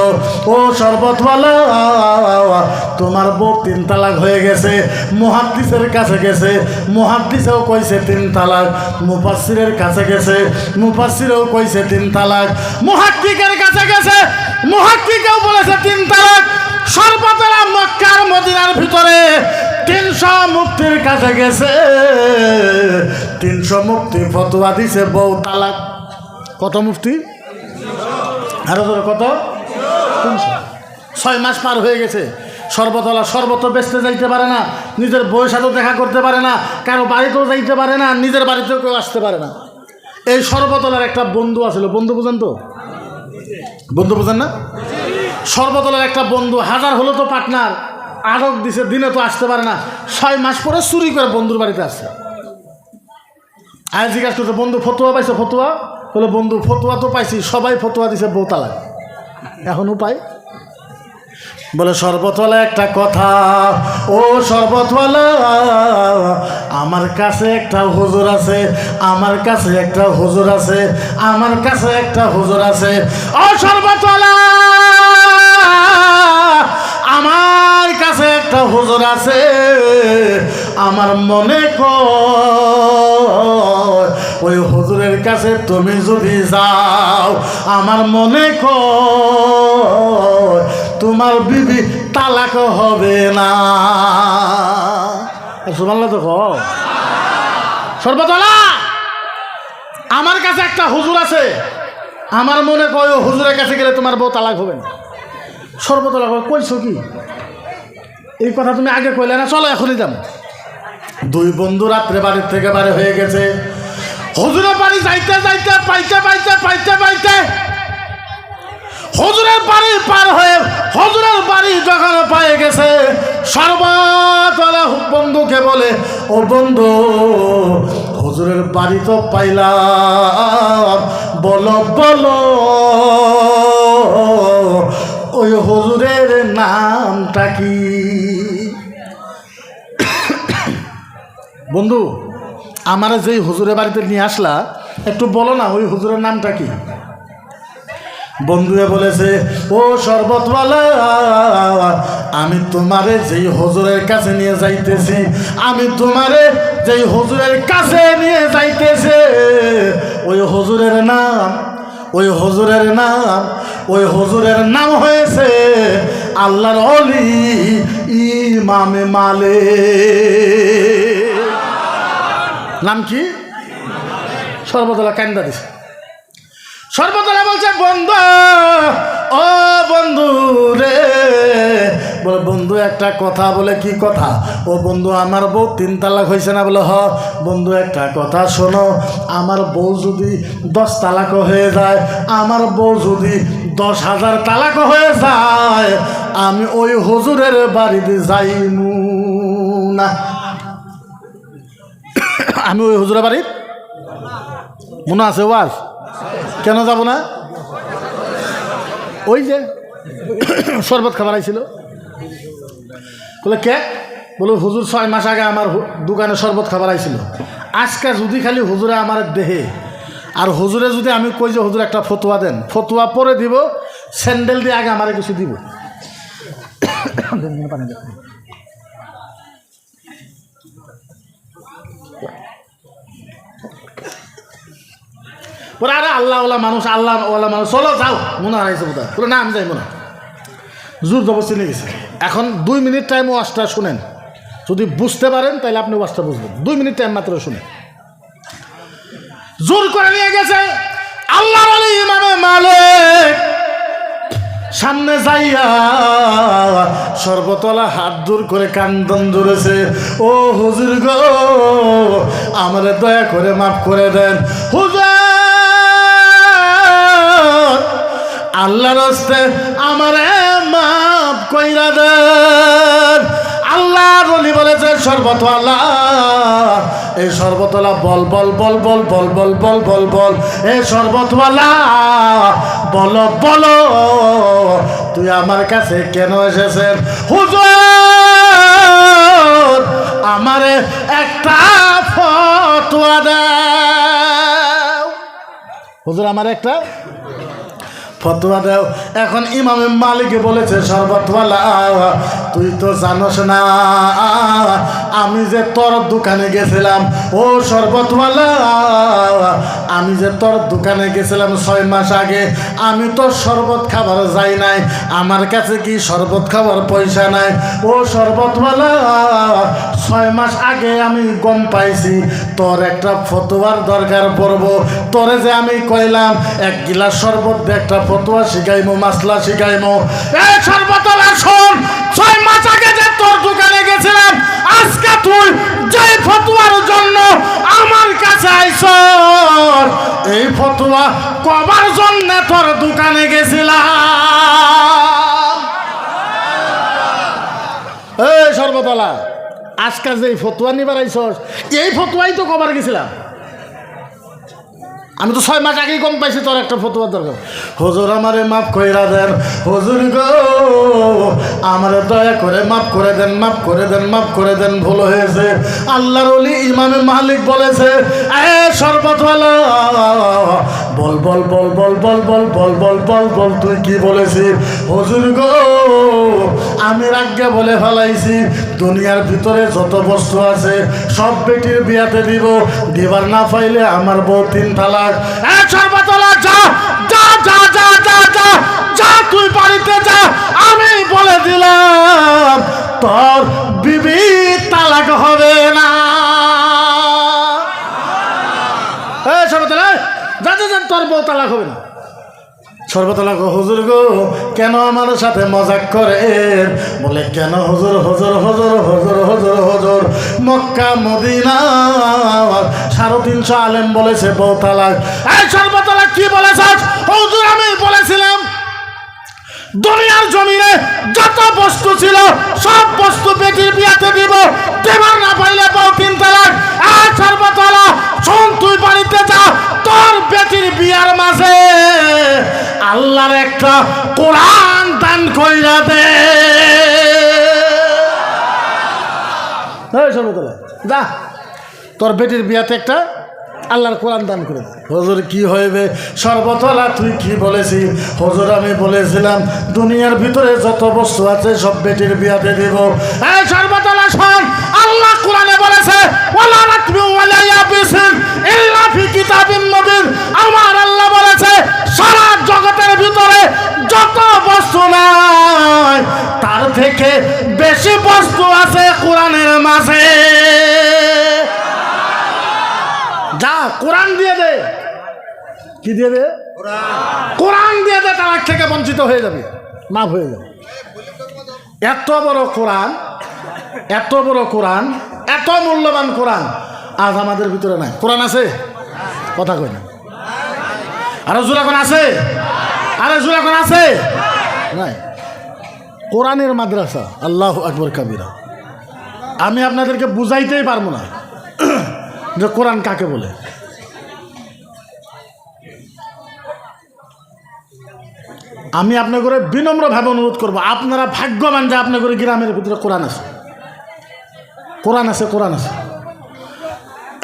ও সর্বতলা তোমার বউ 3 তালাক হয়ে গেছে, মুহাদ্দিসের কাছে গেছে, মুহাদ্দিসেও কইছে 3 তালাক, মুফাসসিরের কাছে গেছে, মুফাসসিরও কইছে 3 তালাক, মুহাক্কিকের কাছে গেছে, মুহাক্কিকেও বলেছে 3 তালাক। সর্বতলা মক্কার মদিনার ভিতরে 300 মুফতির কাছে গেছে, 300 মুফতি ফতোয়া দিছে বউ তালাক। কত মুফতি? আরো কত? 300। 6 মাস পার হয়ে গেছে। সর্বতলা শরবত বেচতে যাইতে পারে না, নিজের বউয়ের সাথেও দেখা করতে পারে না, কারো বাড়িতেও যাইতে পারে না, নিজের বাড়িতেও কেউ আসতে পারে না। এই সর্বতলার একটা বন্ধু আছিল, বন্ধু বুঝেন তো? বন্ধু বুঝেন না? সর্বতলার একটা বন্ধু, হাজার হলো তো পার্টনার, আটক দিছে, দিনে তো আসতে পারে না, 6 মাস পরে চুরি করে বন্ধুর বাড়িতে আসছে। আর জিজ্ঞাসা করছে, বন্ধু ফতোয়া পাইছে? ফতোয়া বলে, বন্ধু ফতোয়া তো পাইছি, সবাই ফতোয়া দিছে বউ তালাক, এখনও পাই। বলে সর্বতলা একটা কথা, ও সর্বতলা আমার কাছে একটা হুজুর আছে, আমার কাছে একটা হুজুর আছে, আমার কাছে একটা হুজুর আছে। ও সর্বতলা আমার কাছে একটা হুজুর আছে, আমার মনে কর ওই হুজুরের কাছে তুমি যদি যাও, আমার মনে কর তোমার বিবি তালাক হবে না। সুবহানাল্লাহ তো কও। সর্বতলা আমার কাছে একটা হুজুর আছে, আমার মনে কয় হুজুরের কাছে গেলে তোমার বউ তালাক হবে না। সর্বতলা কইছো কি? এই কথা তুমি আগে কইলে না, চলো এখনই যাবো। 2 বন্ধু রাত্রে বাড়ির থেকে বাইরে হয়ে গেছে, হুজুরের বাড়ি যাইতে যাইতে পাইতে পাইতে পাইতে পাইতে হুজুরের বাড়ি পার হয়ে হুজুরের বাড়ি যখন পায়ে গেছে, সর্বতলা বন্ধুকে বলে, ও বন্ধু হুজুরের বাড়ি তো পাইলাম, বলো বলো ওই হুজুরের নামটা কি? বন্ধু আমার যেই হুজুরের বাড়িতে নিয়ে আসলা, একটু বলো না ওই হুজুরের নামটা কি? বন্ধুয়ে বলেছে, ও শরবতওয়ালা আমি তোমারে যেই হুজুরের কাছে নিয়ে যাইতেছি, আমি তোমারে যেই হুজুরের কাছে নিয়ে যাইতেছে, ওই হুজুরের নাম, ওই হুজুরের নাম, ওই হুজুরের নাম হয়েছে আল্লাহর ওলি ইমামে মালিক। নাম কি? সর্বতলা কান্দা দিছে। সর্বতলা বলছে, বন্ধু ও বন্ধু রে, বলে বন্ধু একটা কথা। বলে কি কথা? ও বন্ধু আমার বউ 3 তালাক হয়েছে না? বলে হ। বন্ধু একটা কথা শোনো, আমার বউ যদি 10 তালাক হয়ে যায়, আমার বউ যদি 10,000 তালাক হয়ে যায়, আমি ওই হুজুরের বাড়িতে যাইমু না। আমি ওই হুজুরের বাড়ির মনে আছে ওয়াজ কেন যাব না? ওই যে শরবত খাবার আইছিল, বলে কে? বলে হুজুর 6 মাস আগে আমার দোকানে শরবত খাবার আইছিল। আজকে যদি খালি হুজুরে আমার দেহে আর হুজুরে যদি আমি কই যে হুজুর একটা ফতুয়া দেন, ফতুয়া পরে দিব, স্যান্ডেল দিয়ে আগে আমারে কিছু দিব। পরে আরে আল্লাহওয়ালা মানুষ, আল্লাহওয়ালা মানুষ, চলো যাও, মনে হারাইছে বোধ হয়। বলে না আমি যাইব না, জোর জবরদস্তি নিয়ে গেছে। এখন 2 মিনিট টাইম ওয়াজটা শুনেন, যদি বুঝতে পারেন তাহলে আপনি ওয়াজটা বুঝবেন। 2 মিনিট টাইম মাত্র শুনেন। জোর করে নিয়ে গেছে আল্লাহর ওলি ইমামে মালিক, সামনে যাইয়া সর্বতলা হাত দূর করে কান্দন জুড়েছে, ও হুজুর গো আমারে দয়া করে মাফ করে দেন হুজুর, আল্লাহর রাস্তে আমারে মাফ কইরা দেন। আল্লাহর ওলি বলেছে সর্বতলা, এই সর্বতলা বল বল বল বল বল বল বল বল বল, এই সর্বতলা বল বল তুই আমার কাছে কেন এসেছেন? হুজুর আমারে একটা ফতোয়া দাও, হুজুর আমার একটা ফতোয়া দাও। এখন ইমামে মালিকে বলেছে শরবতওয়ালা তুই তো জানোস না আমি যে তোর দোকানে গেছিলাম, ও শরবতওয়ালা আমি যে তোর দোকানে গেছিলাম 6 মাস আগে, আমি তো শরবত খাবার যাই নাই, আমার কাছে কি শরবত খাবার পয়সা নাই? ও শরবতওয়ালা 6 মাস আগে আমি গম পাইছি তোর একটা ফতোয়ার দরকার পড়বো, তোরে যে আমি কইলাম 1 গিলাস শরবত দিয়ে একটা ফতোয়া শিখাইমো, মাসলা শিখাইমো। এই সর্বতলা শোন, 6 মাস আগে যে তোর দোকানে গেছিলাম, আজকে তুই যে ফতোয়ার জন্য আমার কাছে আইছস, এই ফতোয়া কবার জন্য তোর দোকানে গেছিলাম? এই সর্বতলা আজকে যে ফতোয়া নিবার আইছস, এই ফতোয়াই তো কবার গেছিলাম, আমি তো 6 মাস আগেই কম পাইছি তোর একটা ফতোয়ার দরকার। হুজুর আমারে মাফ কইরা দেন, হুজুর গো আমারে দয়া করে মাফ করে দেন, মাফ করে দেন, মাফ করে দেন, ভুল হয়েছে। আল্লাহর ওলি ইমামে মালিক বলেছে এ শরবতওয়ালা বল বল বল বল বল বল বল বল বল বল তুই কি বলেছিস? হুজুর গো আমি রাগ্গে বলে ফেলাইছি দুনিয়ার ভিতরে যত বস্তু আছে সব বেটির বিয়াতে দিব, দিবার না পাইলে আমার বউ 3 তালাক। সর্বতলা যা যা যা যা যা যা যা তুই বাড়িতে যা, আমি বলে দিলাম তোর বিবি তালাক হবে না। সর্বতলা যা যা যা তোর বউ তালাক হবে না। সর্বতলা গো হুজুর গো কেন আমার সাথে মজাক করেন? বলে কেন হুজুর? হুজুর হুজুর হুজুর হুজুর হুজুর মক্কা মদিনা 350 আলেম বলেছে বউ তালাক। এই সর্বতলা কি বলেছিস? হুজুর আমি বলেছিলাম দুনিয়ার জমিনে যত বস্তু ছিল সব বস্তু বেটির বিয়াতে দিব, দেবার না পাইলে বউ 3 তালাক। এই সর্বতলা শোন, তুই বাড়িতে যা, তোর বেটির বিয়ার মাঝে আল্লাহর একটা কোরআন দান কইরা দে। এই সর্বতলা যা, তোর বেটির বিয়াতে একটা আল্লাহর কোরআন দান করে দে। হুজুর কি হইবে? সর্বতলা তুই কি বলেছিস? হুজুর আমি বলেছিলাম দুনিয়ার ভিতরে যত বস্তু আছে সব বেটির বিয়াতে দিব। এই সর্বতলা শোন, আল্লাহ কোরআনে বলেছে ওয়ালা রাতবি ওয়ালা ইয়াবিসিন ইল্লা ফি কিতাবিন মুবিন। আমার আল্লাহ বলেছে সারা জগতের ভিতরে যত বস্তু নাই তার থেকে বেশি বস্তু আছে কোরআনের মাঝে। যা কোরআন দিয়ে দে। কি দিয়ে দে? কোরআন দিয়ে দে, তালাক থেকে বঞ্চিত হয়ে যাবে, মাফ হয়ে যাবে। এত বড় কোরআন, এত বড় কোরআন, এত মূল্যবান কোরআন আজ আমাদের ভিতরে নাই। কোরআন আছে? কথা কই না। আরো জোরে কোন আছে? আরে জোরে কোন আছে? নাই। কোরআনের মাদ্রাসা, আল্লাহু আকবার কাবীরা। আমি আপনাদেরকে বুঝাইতেই পারবো না যে কোরআন কাকে বলে। আমি আপনাকে বিনম্রভাবে অনুরোধ করবো, আপনারা ভাগ্যবান যে আপনাদের গ্রামের ভিতরে কোরআন আছে, কোরআন আছে, কোরআন আছে।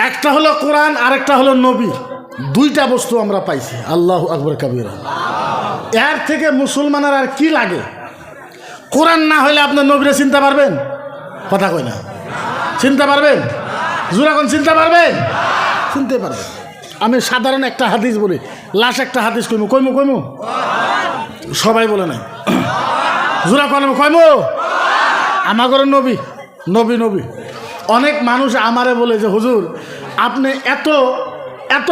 একটা হলো কোরআন, আরেকটা হলো নবী, দুইটা বস্তু আমরা পাইছি। আল্লাহু আকবার কাবীরা। এর থেকে মুসলমানের আর কি লাগে? কোরআন না হলে আপনার নবীরে চিনতে পারবেন? কথা কই না, চিনতে পারবেন? জোরে কোন চিনতে পারবেন? চিনতে পারবেন। আমি সাধারণ একটা হাদিস বলি, লাশ একটা হাদিস কইমু কইমু কইমু সবাই বলে নাই, জোরে কোন কইমু। আমাগর নবী নবী নবী। অনেক মানুষ আমারে বলে যে হুজুর আপনি এত এত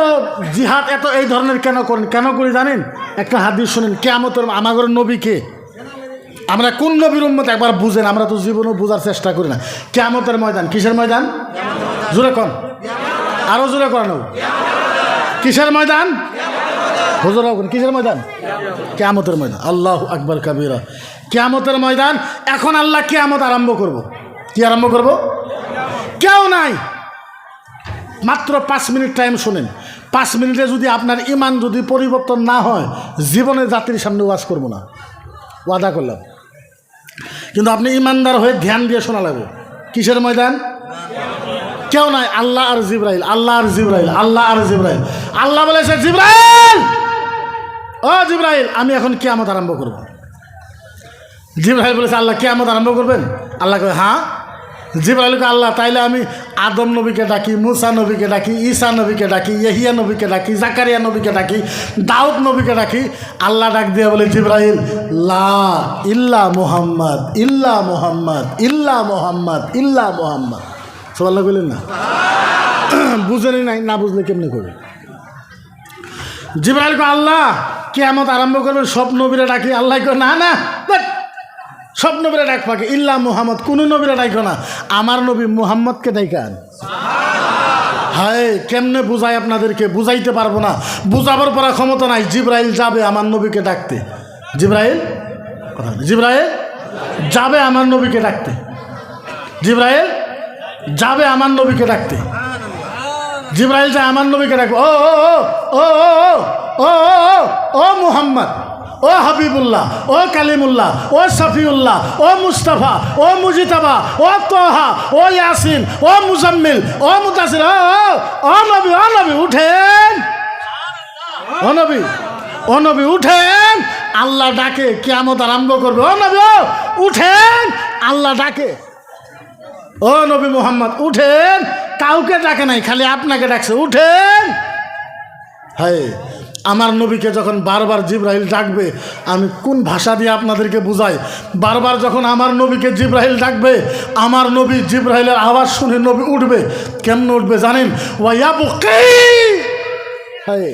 জিহাদ এত এই ধরনের কেন করেন? কেন করি জানেন? একটা হাদিস শুনেন, কিয়ামতের আমাগর নবীকে, আমরা কোন নবীর উম্মত একবার বুঝেন, আমরা তো জীবনও বোঝার চেষ্টা করি না। কিয়ামতের ময়দান, কিসের ময়দান? জোরে কোন, আরো জোরে কোন। কিসের ময়দান? হুজুর কিসের ময়দান? কিয়ামতের ময়দান। আল্লাহু আকবার কাবীরা। কিয়ামতের ময়দান। এখন আল্লাহ কিয়ামত আরম্ভ করব। কি আরম্ভ করব? কেউ নাই, মাত্র 5 মিনিট টাইম শুনেন। 5 মিনিটে যদি আপনার ইমান যদি পরিবর্তন না হয়, জীবনে জাতির সামনে ওয়াজ করব না, ওয়াদা করলাম। কিন্তু আপনি ইমানদার হয়ে ধ্যান দিয়ে শোনা লাগবে। কিসের ময়দান? কেউ নাই, আল্লাহ আর জিবরাইল, আল্লাহ আর জিবরাইল, আল্লাহ আর জিবরাইল। আল্লাহ বলেছে জিবরাইল, ও জিবরাইল আমি এখন কিয়ামত আরম্ভ করব। জিবরাইল বলেছে আল্লাহ কিয়ামত আরম্ভ করবেন? আল্লাহ কয় হ্যাঁ। জিবরাইলকে আল্লাহ তাইলে আমি আদম নবীকে ডাকি, মুসা নবীকে ডাকি, ঈসা নবীকে ডাকি, ইহিয়া নবীকে ডাকি, জাকারিয়া নবীকে ডাকি, দাউদ নবীকে ডাকি। আল্লাহ ডাক দিয়ে বলে জিবরাইল লা ইল্লা মুহাম্মদ, ইল্লা মুহাম্মদ, ইল্লা মুহাম্মদ, ইল্লা মুহাম্মদ। সুবহানাল্লাহ বলেন না? বুঝেনি নাই, না বুঝলে কেমনে করবে? জিবরাইলকে আল্লাহ কিয়ামত আরম্ভ করবে, সব নবীরা ডাকি। আল্লাহ কয় না না, সব নবীরা ডাক পাকে, ইল্লা মুহাম্মদ, কোন নবীরা ডাইকো না, আমার নবী মুহাম্মদকে ডাইকান। হায় কেমনে বুঝাই আপনাদেরকে, বুঝাইতে পারবো না, বুঝাবার পর ক্ষমতা নাই। জিবরাইল যাবে আমার নবীকে ডাকতে, জিবরাইল জিবরাইল যাবে আমার নবীকে ডাকতে, জিবরাইল যাবে আমার নবীকে ডাকতে। জিবরাইল যায় আমার নবীকে ডাকবে, ও ও ও ও ও ও মুহাম্মদ, ও হাবিবুল্লাহ, ও কালিমুল্লাহ, ও শফিউল্লাহ, ও মুস্তাফা, ও মুজিতাবা, ও তোহা, ও ইয়াসিন, ও মুজাম্মিল, ও মুতাসির, ও নবী, ও নবী উঠেন, ও নবী, ও নবী উঠেন। আল্লাহ ডাকে, কিয়ামত আরম্ভ করবে। ও নবী উঠেন, আল্লাহ ডাকে, ও নবী মুহাম্মদ উঠেন। কাউকে ডাকে নাই, খালি আপনাকে ডাকছে, উঠেন। হায় আমার নবীকে যখন বারবার জিবরাইল ডাকবে, আমি কোন ভাষা দিয়ে আপনাদেরকে বুঝাই? বারবার যখন আমার নবীকে জিবরাইল ডাকবে, আমার নবী জিবরাইলের আওয়াজ শুনে নবী উঠবে। কেমন উঠবে জানেন? ওয়াইয়াবুকি, হায়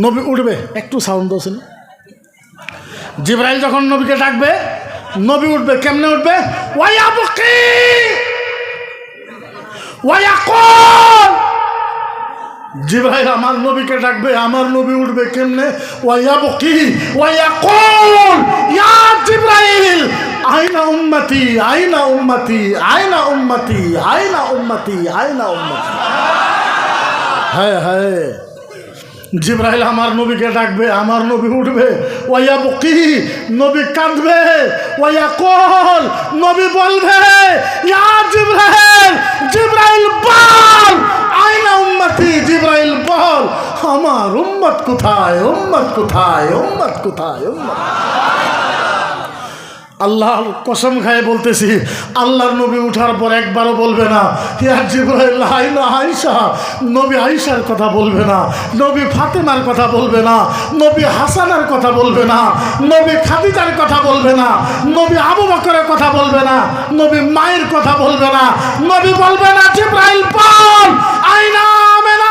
নবী উঠবে। একটু সাউন্ড দোছেন। জিবরাইল যখন নবীকে ডাকবে, নবী উঠবে। কেমনে উঠবে? ওয়াইয়াবুকি ওয়ায়াকুল। জিবরাইল আমার নবীকে ডাকবে, আমার নবী উঠবে। কেমনে? ওয়ায়াবকি ওয়ায়াকুল ইয়া জিবরাইল আইনা উম্মতি, আইনা উম্মতি, আইনা উম্মতি, আইনা উম্মতি, আইনা উম্মতি। হায় হায় জিবরাইল আমার নবীকে ডাকবে, আমার নবী উঠবে। ওয়ায়াবকি নবী কাঁদবে, ওয়ায়াকুল নবী বলবে ইয়া জিবরাইল, জিবরাইল বল আইনা উম্মতি, জিবরাইল বল আমার উম্মত কোথায়, উম্মত কোথায়, উম্মত কোথায়, উম্মত। আল্লাহর কসম খায় বলতেছি, আল্লাহর নবী উঠার পর একবারও বলবে না ইয়া জিবরাইল আইনা আয়েশা, নবী আয়েশার কথা বলবে না, নবী ফাতেমার কথা বলবে না, নবী হাসানের কথা বলবে না, নবী খাদিজার কথা বলবে না, নবী আবু বকরের কথা বলবে না, নবী মায়ের কথা বলবে না, নবী বলবে না জিবরাইল বল আইনা আমেনা।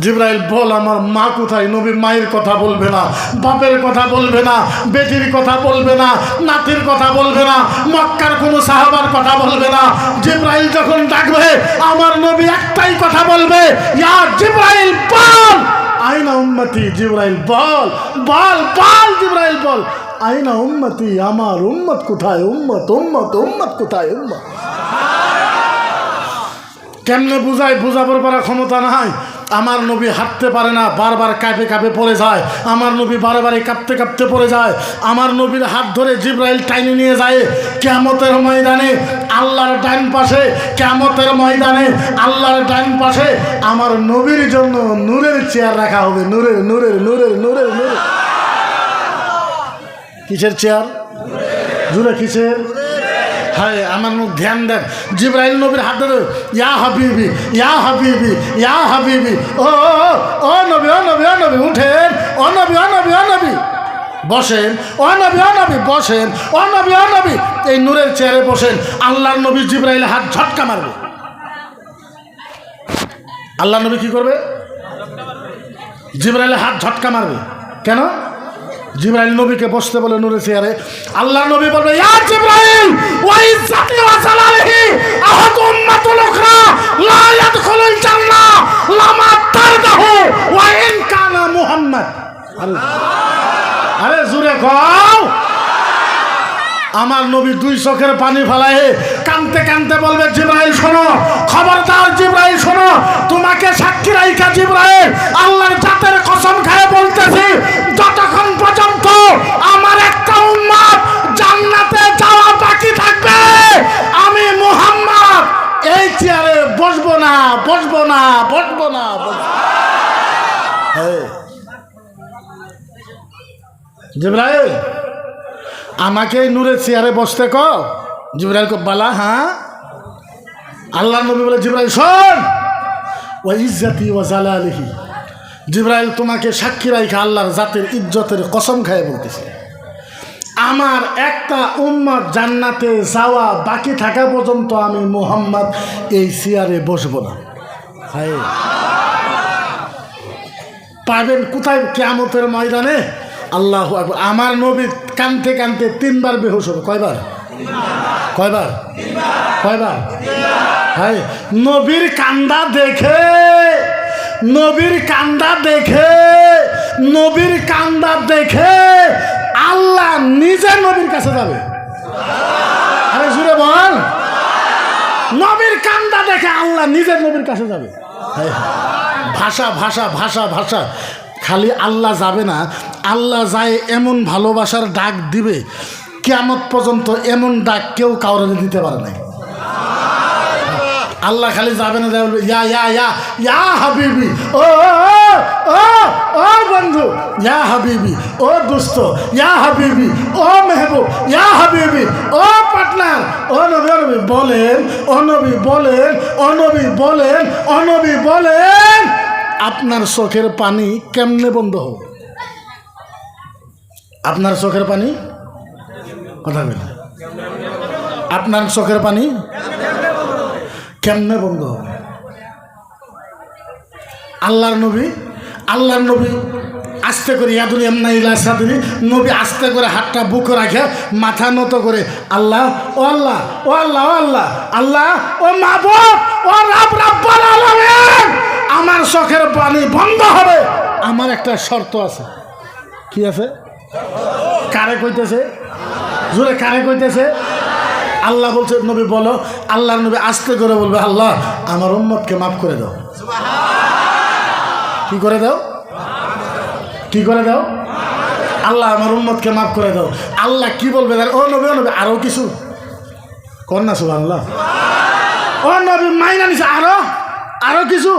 জিবরাইল বল আমার মা কোথায়? নবী মায়ের কথা বলবে না, বাপের কথা বলবে না, বেটির কথা বলবে না, নাতির কথা বলবে না, মক্কার কোনো সাহাবার কথা বলবে না। জিবরাইল যখন ডাকবে, আমার নবী একটাই কথা বলবে ইয়া জিবরাইল বল আইনা উম্মতি। জিবরাইল বল বল বল, জিবরাইল বল আইনা উম্মতি, আমার উম্মত কোথায়, উম্মত উম্মত উম্মত কোথায়, উম্মত। কেমনে বুঝাই? বুঝাবার পারা ক্ষমতা নাই। আমার নবী হাঁটতে পারে না, বারবার কাঁপে কাঁপে পড়ে যায়। আমার নবী বারবারই কাঁপতে কাঁপতে পড়ে যায়। আমার নবীর হাত ধরে জিবরাইল টাইনে নিয়ে যায় কিয়ামতের ময়দানে আল্লাহর ডান পাশে। কিয়ামতের ময়দানে আল্লাহর ডান পাশে আমার নবীর জন্য নূরের চেয়ার রাখা হবে। নূরের নূরের নূরের নূরের নূরের কিসের চেয়ার? জুড়ে কিসের? হ্যাঁ, আমার মুখ ধ্যান দেন। জিবরাইল নবীর হাত ধরে ইয়া হাবিবি ইয়া হাবিবি ইয়া হাবিবি, ও ও নবী ও নবী ও নবী উঠেন, ও নবী ও নবী ও নবী বসেন, ও নবী ও নবী বসেন, ও নবী ও নবী এই নূরের চেয়ারে বসেন। আল্লাহর নবী জিবরাইল হাত ঝটকা মারবে। আল্লাহ নবী কি করবে? জিবরাইল হাত ঝটকা মারবে। কেন? জিবরাইল নবীকে বসতে বলে নূরের চেয়ারে। আল্লাহ নবী বলবে ইয়া জিবরাইল ওয়া ইজ্জাতি ওয়া জালালিহি আহাদ উম্মাতুল উখরা লা ইয়াদখুলুল জান্নাহ লামা তারদাহু ওয়া ইন কানা মুহাম্মদ। আরে জোরে কও। আমার নবী দুই চোখের পানি ফেলায় কানতে কানতে বলবে জিবরাইল শোনো, খবরদার জিবরাইল শোনো, তোমাকে সাক্ষী রাইখা জিবরাইল আল্লাহর জাতের কসম খায় বলতেছি, যতক্ষণ পর্যন্ত আমার একটা উম্মত জান্নাতে যাওয়া বাকি থাকবে আমি মুহাম্মদ এই চেয়ারে বসবো না বসবো না বসবো না। জিবরাইল আমাকে নূরের চেয়ারে বসতে কও। জিবরাইল কো বালা হ্যাঁ। আল্লাহ নবী বলে জিবরাইল শোন, ওয়া ইজ্জাতি ওয়া জালালিহি, জিবরাইল তোমাকে সাক্ষী রাখা আল্লাহর জাতের ইজ্জতের কসম খায় বলতেছে, আমার একটা উম্মত জান্নাতে যাওয়া বাকি থাকা পর্যন্ত আমি মুহাম্মদ এই চেয়ারে বসবো না। হায় পাবেন কোথায়? কিয়ামতের ময়দানে। আল্লাহু আকবার। আমার নবী কানতে কানতে তিনবার বেহুশ হবে। কয়বার? কয়বার? কয়বার? হায় নবীর কান্দা দেখে, নবীর কান্দা দেখে, নবীর কান্দা দেখে আল্লাহ নিজে নবীর কাছে যাবে। আরে জুড়ে বল, নবীর কান্দা দেখে আল্লাহ নিজে নবীর কাছে যাবে। ভাষা ভাষা ভাষা ভাষা খালি আল্লাহ যাবে না, আল্লাহ যায় এমন ভালোবাসার ডাক দিবে কিয়ামত পর্যন্ত এমন ডাক কেউ কাউরে দিতে পারে নাই। আল্লাহ খালি যাবে না, যাবে ইয়া ইয়া ইয়া ইয়া হাবিবি, ও ও ও বন্ধু, ইয়া হাবিবি, ও দোস্ত, ইয়া হাবিবি, ও মেহবুব, ইয়া হাবিবি, ও পার্টনার, ও নবী, ও নবী বলেন, ও নবী বলেন, ও নবী বলেন, ও নবী বলেন আপনার চোখের পানি কেমনে বন্ধ হবে? আপনার চোখের পানি কথা বলে, আপনার চোখের পানি কেমনে বন্ধ হবে? আল্লাহর নবী, আল্লাহর নবী আস্তে করে ইয়াদুল এমনা ইলা সাদরি, নবী আস্তে করে হাতটা বুকে রাখে মাথা নত করে আল্লাহ ও আল্লাহ ও আল্লাহ ও আল্লাহ আল্লাহ ও মাবুদ ও রব রব্বুল আলামিন, আমার চোখের পানি বন্ধ হবে, আমার একটা শর্ত আছে। কি আছে? কারে কইতেছে? জোরে কারে কইতেছে? আল্লাহ বলছে নবী বলো। আল্লাহর নবী আস্তে করে বলবে আল্লাহ আমার উম্মতকে মাফ করে দাও। কি করে দাও? কি করে দাও? আল্লাহ আমার উম্মতকে মাফ করে দাও। আল্লাহ কি বলবে? ও নবী, ও নবী আরো কিছু কর না সুবহানাল্লাহ। ও নবী মাইনা নিছে আরো আরো কিছু।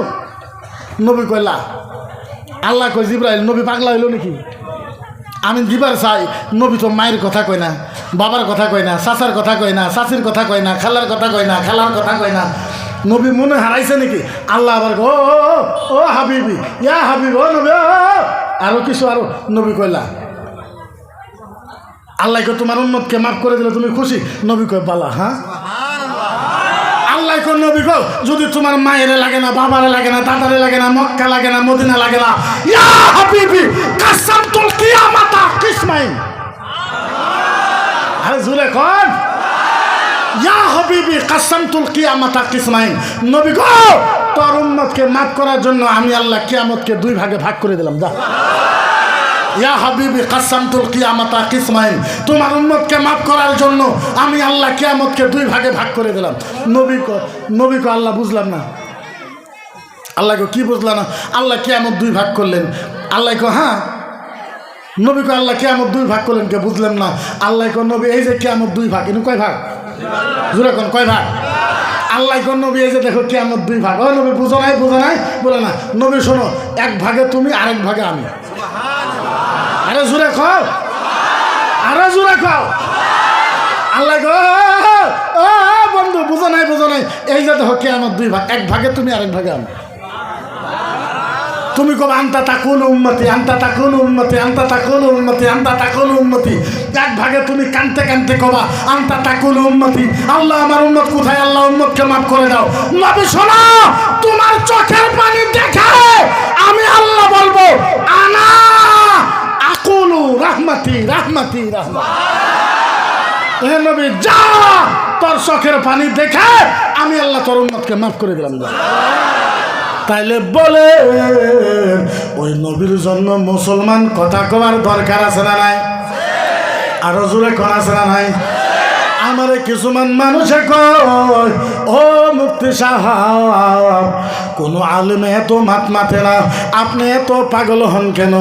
নবী কইলা, আল্লাহ কই জিবরাইল নবী পাগলা হইল নাকি? আমি দিবার চাই, নবী তো মায়ের কথা কয় না, বাবার কথা কয় না, চাচার কথা কয় না, চাচির কথা কয় না, খালার কথা কয় না, খালার কথা কয় না। নবী মনে হারাইছে নাকি? আল্লাহ আবার ও ও হাবিবি ইয়া হাবিবি, ও নবী আরো কিছু আরো। নবী কইলা আল্লাহকে তোমার উম্মতকে মাফ করে দিলে তুমি খুশি? নবী কয় বালা হ্যাঁ। আল্লাহ কো নবী কো যদি তোমার মায়ের লাগে না, বাবারে লাগে না, দাদারে লাগে না, মক্কা লাগে না, মদিনা লাগে না, ইয়া হাবিবি কাসামতুল কিয়ামাতা কিসমাইন। আরে জুরে কোন ইয়া হাবিবি কাসামতুল কিয়ামাতা কিসমাইন। নবী গো তোর উম্মতকে মাফ করার জন্য আমি আল্লাহ কিয়ামতকে দুই ভাগে ভাগ করে দিলাম। যা ইয়া হাবিবি কাসামতুল কিয়ামাতা কিসমাইন, তোমার উম্মতকে মাফ করার জন্য আমি আল্লাহ কিয়ামতকে দুই ভাগে ভাগ করে দিলাম। নবী কো আল্লাহ বুঝলাম না। আল্লাহ কি বুঝলা না? আল্লাহ কিয়ামত দুই ভাগ করলেন। আল্লাহ হ্যাঁ নবী কো আল্লাহ কিয়ামত দুই ভাগ করলেন কে বুঝলেন না? আল্লাহ নবী এই যে কিয়ামত দুই ভাগ, এনে কয় ভাগ? জোরে কোন কয় ভাগ? আল্লাহ নবী এই যে দেখো কিয়ামত দুই ভাগ। ও নবী বুঝো নাই বলে না। নবী শোনো, এক ভাগে তুমি আরেক ভাগে আমি। আরে জোরে খাও, আরে জোরে খাও। আল্লাহ বন্ধু বুঝো নাই এই যে দেখো কিয়ামত দুই ভাগ, এক ভাগে তুমি আরেক ভাগে আমি। তুমি কব আনতা তাকুলু উম্মতি, আনতা তাকুলু উম্মতি, আনতা তাকুলু উম্মতি, আনতা তাকুলু উম্মতি। এক ভাগে তুমি কানতে কানতে কবা আনতা তাকুলু উম্মতি, আল্লাহ আমার উম্মত কোথায়? আল্লাহ উম্মতকে মাফ করে দাও। নবী শোনো, তোমার চোখের পানি দেখে আমি আল্লাহ বলবো আনা আকুলু রাহমাতি রাহমাতি রাহমাতি। এ নবী যা, তোর চোখের পানি দেখে আমি আল্লাহ তোর উম্মতকে মাফ করে দিলাম। তাইলে বলে ওই নবীর জন্য মুসলমান কথা কবার দরকার আছে না নাই? আরো জোরে কোন আছে না নাই? আমারে কিছুমান মানুষে কয় ও মুফতি সাহেব, কোনো আলেমে এত মাতে না, আপনি এত পাগল হন কেন?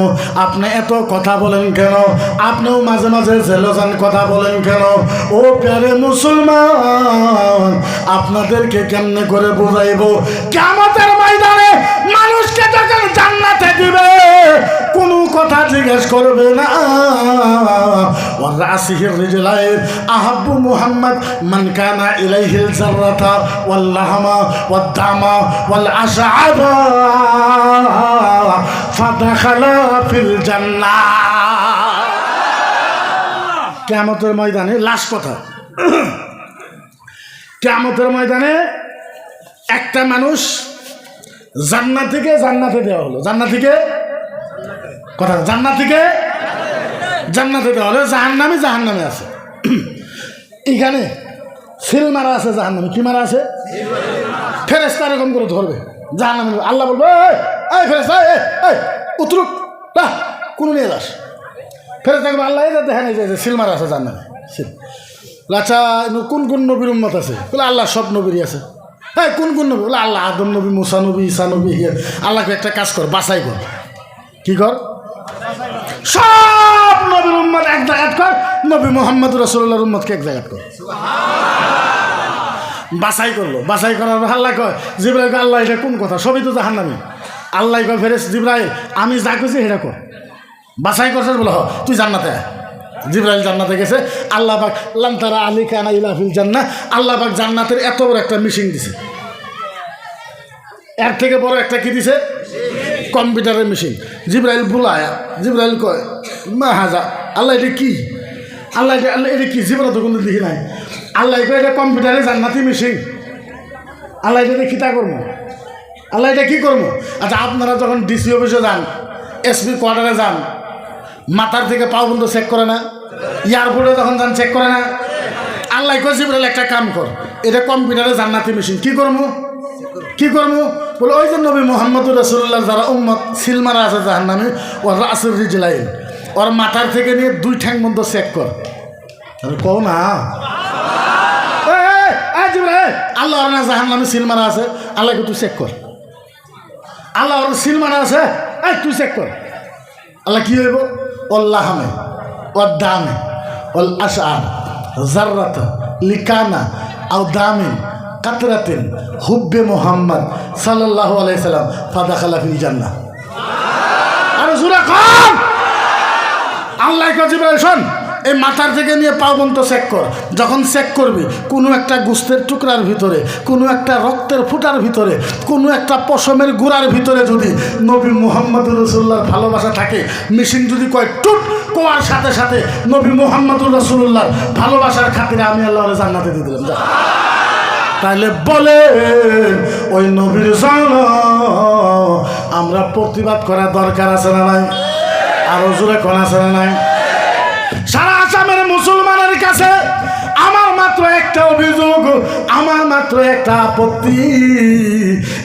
আপনি এত কথা বলেন কেন? আপনিও মাঝে মাঝে জেলজান কথা বলেন কেন? ও প্যারে মুসলমান, আপনাদেরকে কেমনে করে বুঝাইব? কিয়ামতের ময়দানে মানুষকে যখন জান্নাতে দিবে কোনো কথা জিজ্ঞেস করবে না। ওয়ারাসিহির রিজলাইন আহাব্বু মুহাম্মদ মান কানা ইলাইহিল জাররাতা ওয়াল লাহমা ওয়াদ দামা ওয়াল আশআবা ফাদাখালা ফিল জান্নাহ। কিয়ামতের ময়দানে লাস্ট কথা, কিয়ামতের ময়দানে একটা মানুষ জান্নাতীকে জান্নাতে দেওয়া হলো, জান্নাতীকে কথা জান্নাতীকে জান্নাতে দেওয়া হলো, জাহান্নামে আছে। এখানে সিল মারা আছে জাহান্নামে। কি মারা আছে? ফেরেশতা এরকম করে ধরবে জাহান্নামে। আল্লাহ বলবে এই ফেরেশতা এই উতরুক না, কোন নিয়ে যাস? ফেরেশতা বলবে আল্লাহ এই যে দেখেন এই যে সিল মারা আছে জাহান্নামে। সিল আচ্ছা কোন কোন নবীর উম্মত আছে? বলে আল্লাহ সব নবীরই আছে। হ্যাঁ কোন নবী? বলে আল্লাহ আদম নবী, মুসা নবী, ঈসা নবী। আল্লাহকে একটা কাজ কর, বাছাই কর। কি কর? সব নবীর উম্মত এক জায়গাত কর, নবী মুহাম্মদ রাসূলুল্লাহর উম্মতকে এক জায়গাত কর। বাছাই করলো, বাছাই করার আল্লাহ কয় জিবরাইল কয় আল্লাহ এটা কোন কথা? সবই তো জাহান্নামী। আল্লাহ কয় ফেরেশতা জিবরাইল আমি যা কইছি সেটা কর। বাছাই করছিস? বলে তুই জান্নাতে আয়। জিবরাইল জান্নাতে গেছে। আল্লাহ পাক লাম তারা আলী কানা ইলা ফিল জান্নাহ, আল্লাহ পাক জান্নাতের এত বড় একটা মিশিং দিছে। এর থেকে বড় একটা কি দিছে? কম্পিউটারের মেশিন। জিবরাইল বুলায়া, জিবরাইল কয় মা হাজা, আল্লাহ এটা কি? আল্লাহ এটা কি? জীবনে তো কোনো দেখি নাই। আল্লাহ কয় এটা কম্পিউটারে জান্নাতি মেশিন। আল্লাহ এটা খিতা করবো, আল্লাহ এটা কি করবো? আচ্ছা আপনারা যখন ডিসি অফিসে যান, এসপি কোয়ার্টারে যান, মাথার থেকে পাও পর্যন্ত চেক করে না? এয়ারপোর্টে যখন যান চেক করে না? আল্লাহ কয় জিবরাইল একটা কাম কর, এটা কম্পিউটারে জান্নাতি মেশিন। কি করবো? কি করবো? বলে ওই যে নবী মুহাম্মদ রাসূলুল্লাহ যারা উম্মত সিলমারা আছে জাহান্নামে, ওর রাসের রিজলাইন, ওর মাথার থেকে নিয়ে দুই ঠ্যাং মধ্যে চেক কর। কও না আল্লাহ ওর না জাহান্নামে সিলমারা আছে, আল্লাহকে তুই চেক কর। আল্লাহ ওর সিলমারা আছে, তুই চেক কর। আল্লাহ কি হইব? ওল্লাহামে ওর দামে ওল আশআর জাররাতা লিকানা আও দামিন কাতরাতিন হুব্বে মুহাম্মদ সাল্লাল্লাহু আলাইহি সাল্লাম ফাদাখালা ফিল জান্নাহ। আর সূরা কম আল্লাহ কয় জিবরাইল শোন, এই মাথার থেকে নিয়ে পাও পর্যন্ত চেক কর। যখন চেক করবি কোনো একটা গোস্তের টুকরার ভিতরে, কোনো একটা রক্তের ফুটার ভিতরে, কোনো একটা পশমের গুড়ার ভিতরে যদি নবী মুহাম্মদ রাসূলুল্লাহর ভালোবাসা থাকে, মেশিন যদি কয় টুট কোয়ার সাথে সাথে নবী মুহাম্মদ রাসূলুল্লাহর ভালোবাসার খাতিরে আমি আল্লাহর জান্নাতে দিয়ে দিলাম। যা তাহলে বলে ওই নবীর জন্য আমরা প্রতিবাদ করার দরকার আছে না নাই? আরো জোরে কোন আছে না নাই? সারা আসামের মুসলমানের কাছে আমার মাত্র একটা অভিযোগ, আমার মাত্র একটা আপত্তি।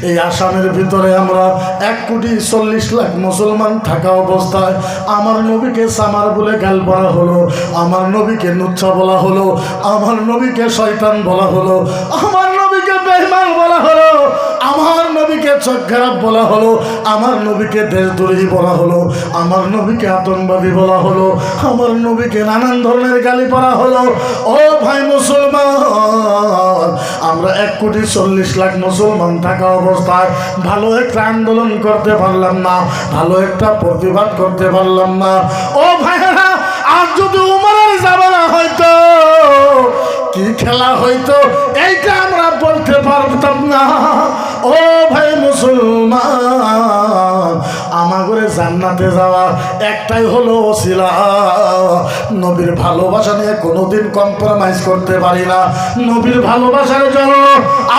এই আসামের ভিতরে আমরা 1,40,00,000 মুসলমান থাকা অবস্থায় আমার নবীকে সামার বলে গাল বলা হলো, আমার নবীকে নুচ্ছা বলা হলো, আমার নবীকে শয়তান বলা হলো, আমার নবীকে বেঈমান বলা হলো, আমার নবীকে চোখ খারাপ বলা হলো, আমার নবীকে দেশদ্রোহী বলা হলো, আমার নবীকে আতঙ্কবাদী বলা হলো, আমার নবীকে নানান ধরনের গালি পড়া হলো। ও ভাই মুসলমান, আমরা 1,40,00,000 মুসলমান থাকা অবস্থায় ভালো একটা আন্দোলন করতে পারলাম না, ভালো একটা প্রতিবাদ করতে পারলাম না। ও ভাইরা, আর যদি উমরের জামানা হয়তো কি খেলা হইতো এইটা আমরা বলতে পারতাম না। ও ভাই মুসলমান, আমাদের জান্নাতে যাওয়া একটাই হলো ওসিলা। নবীর ভালোবাসা নিয়ে কোনোদিন কম্প্রোমাইজ করতে পারি না। নবীর ভালোবাসার জন্য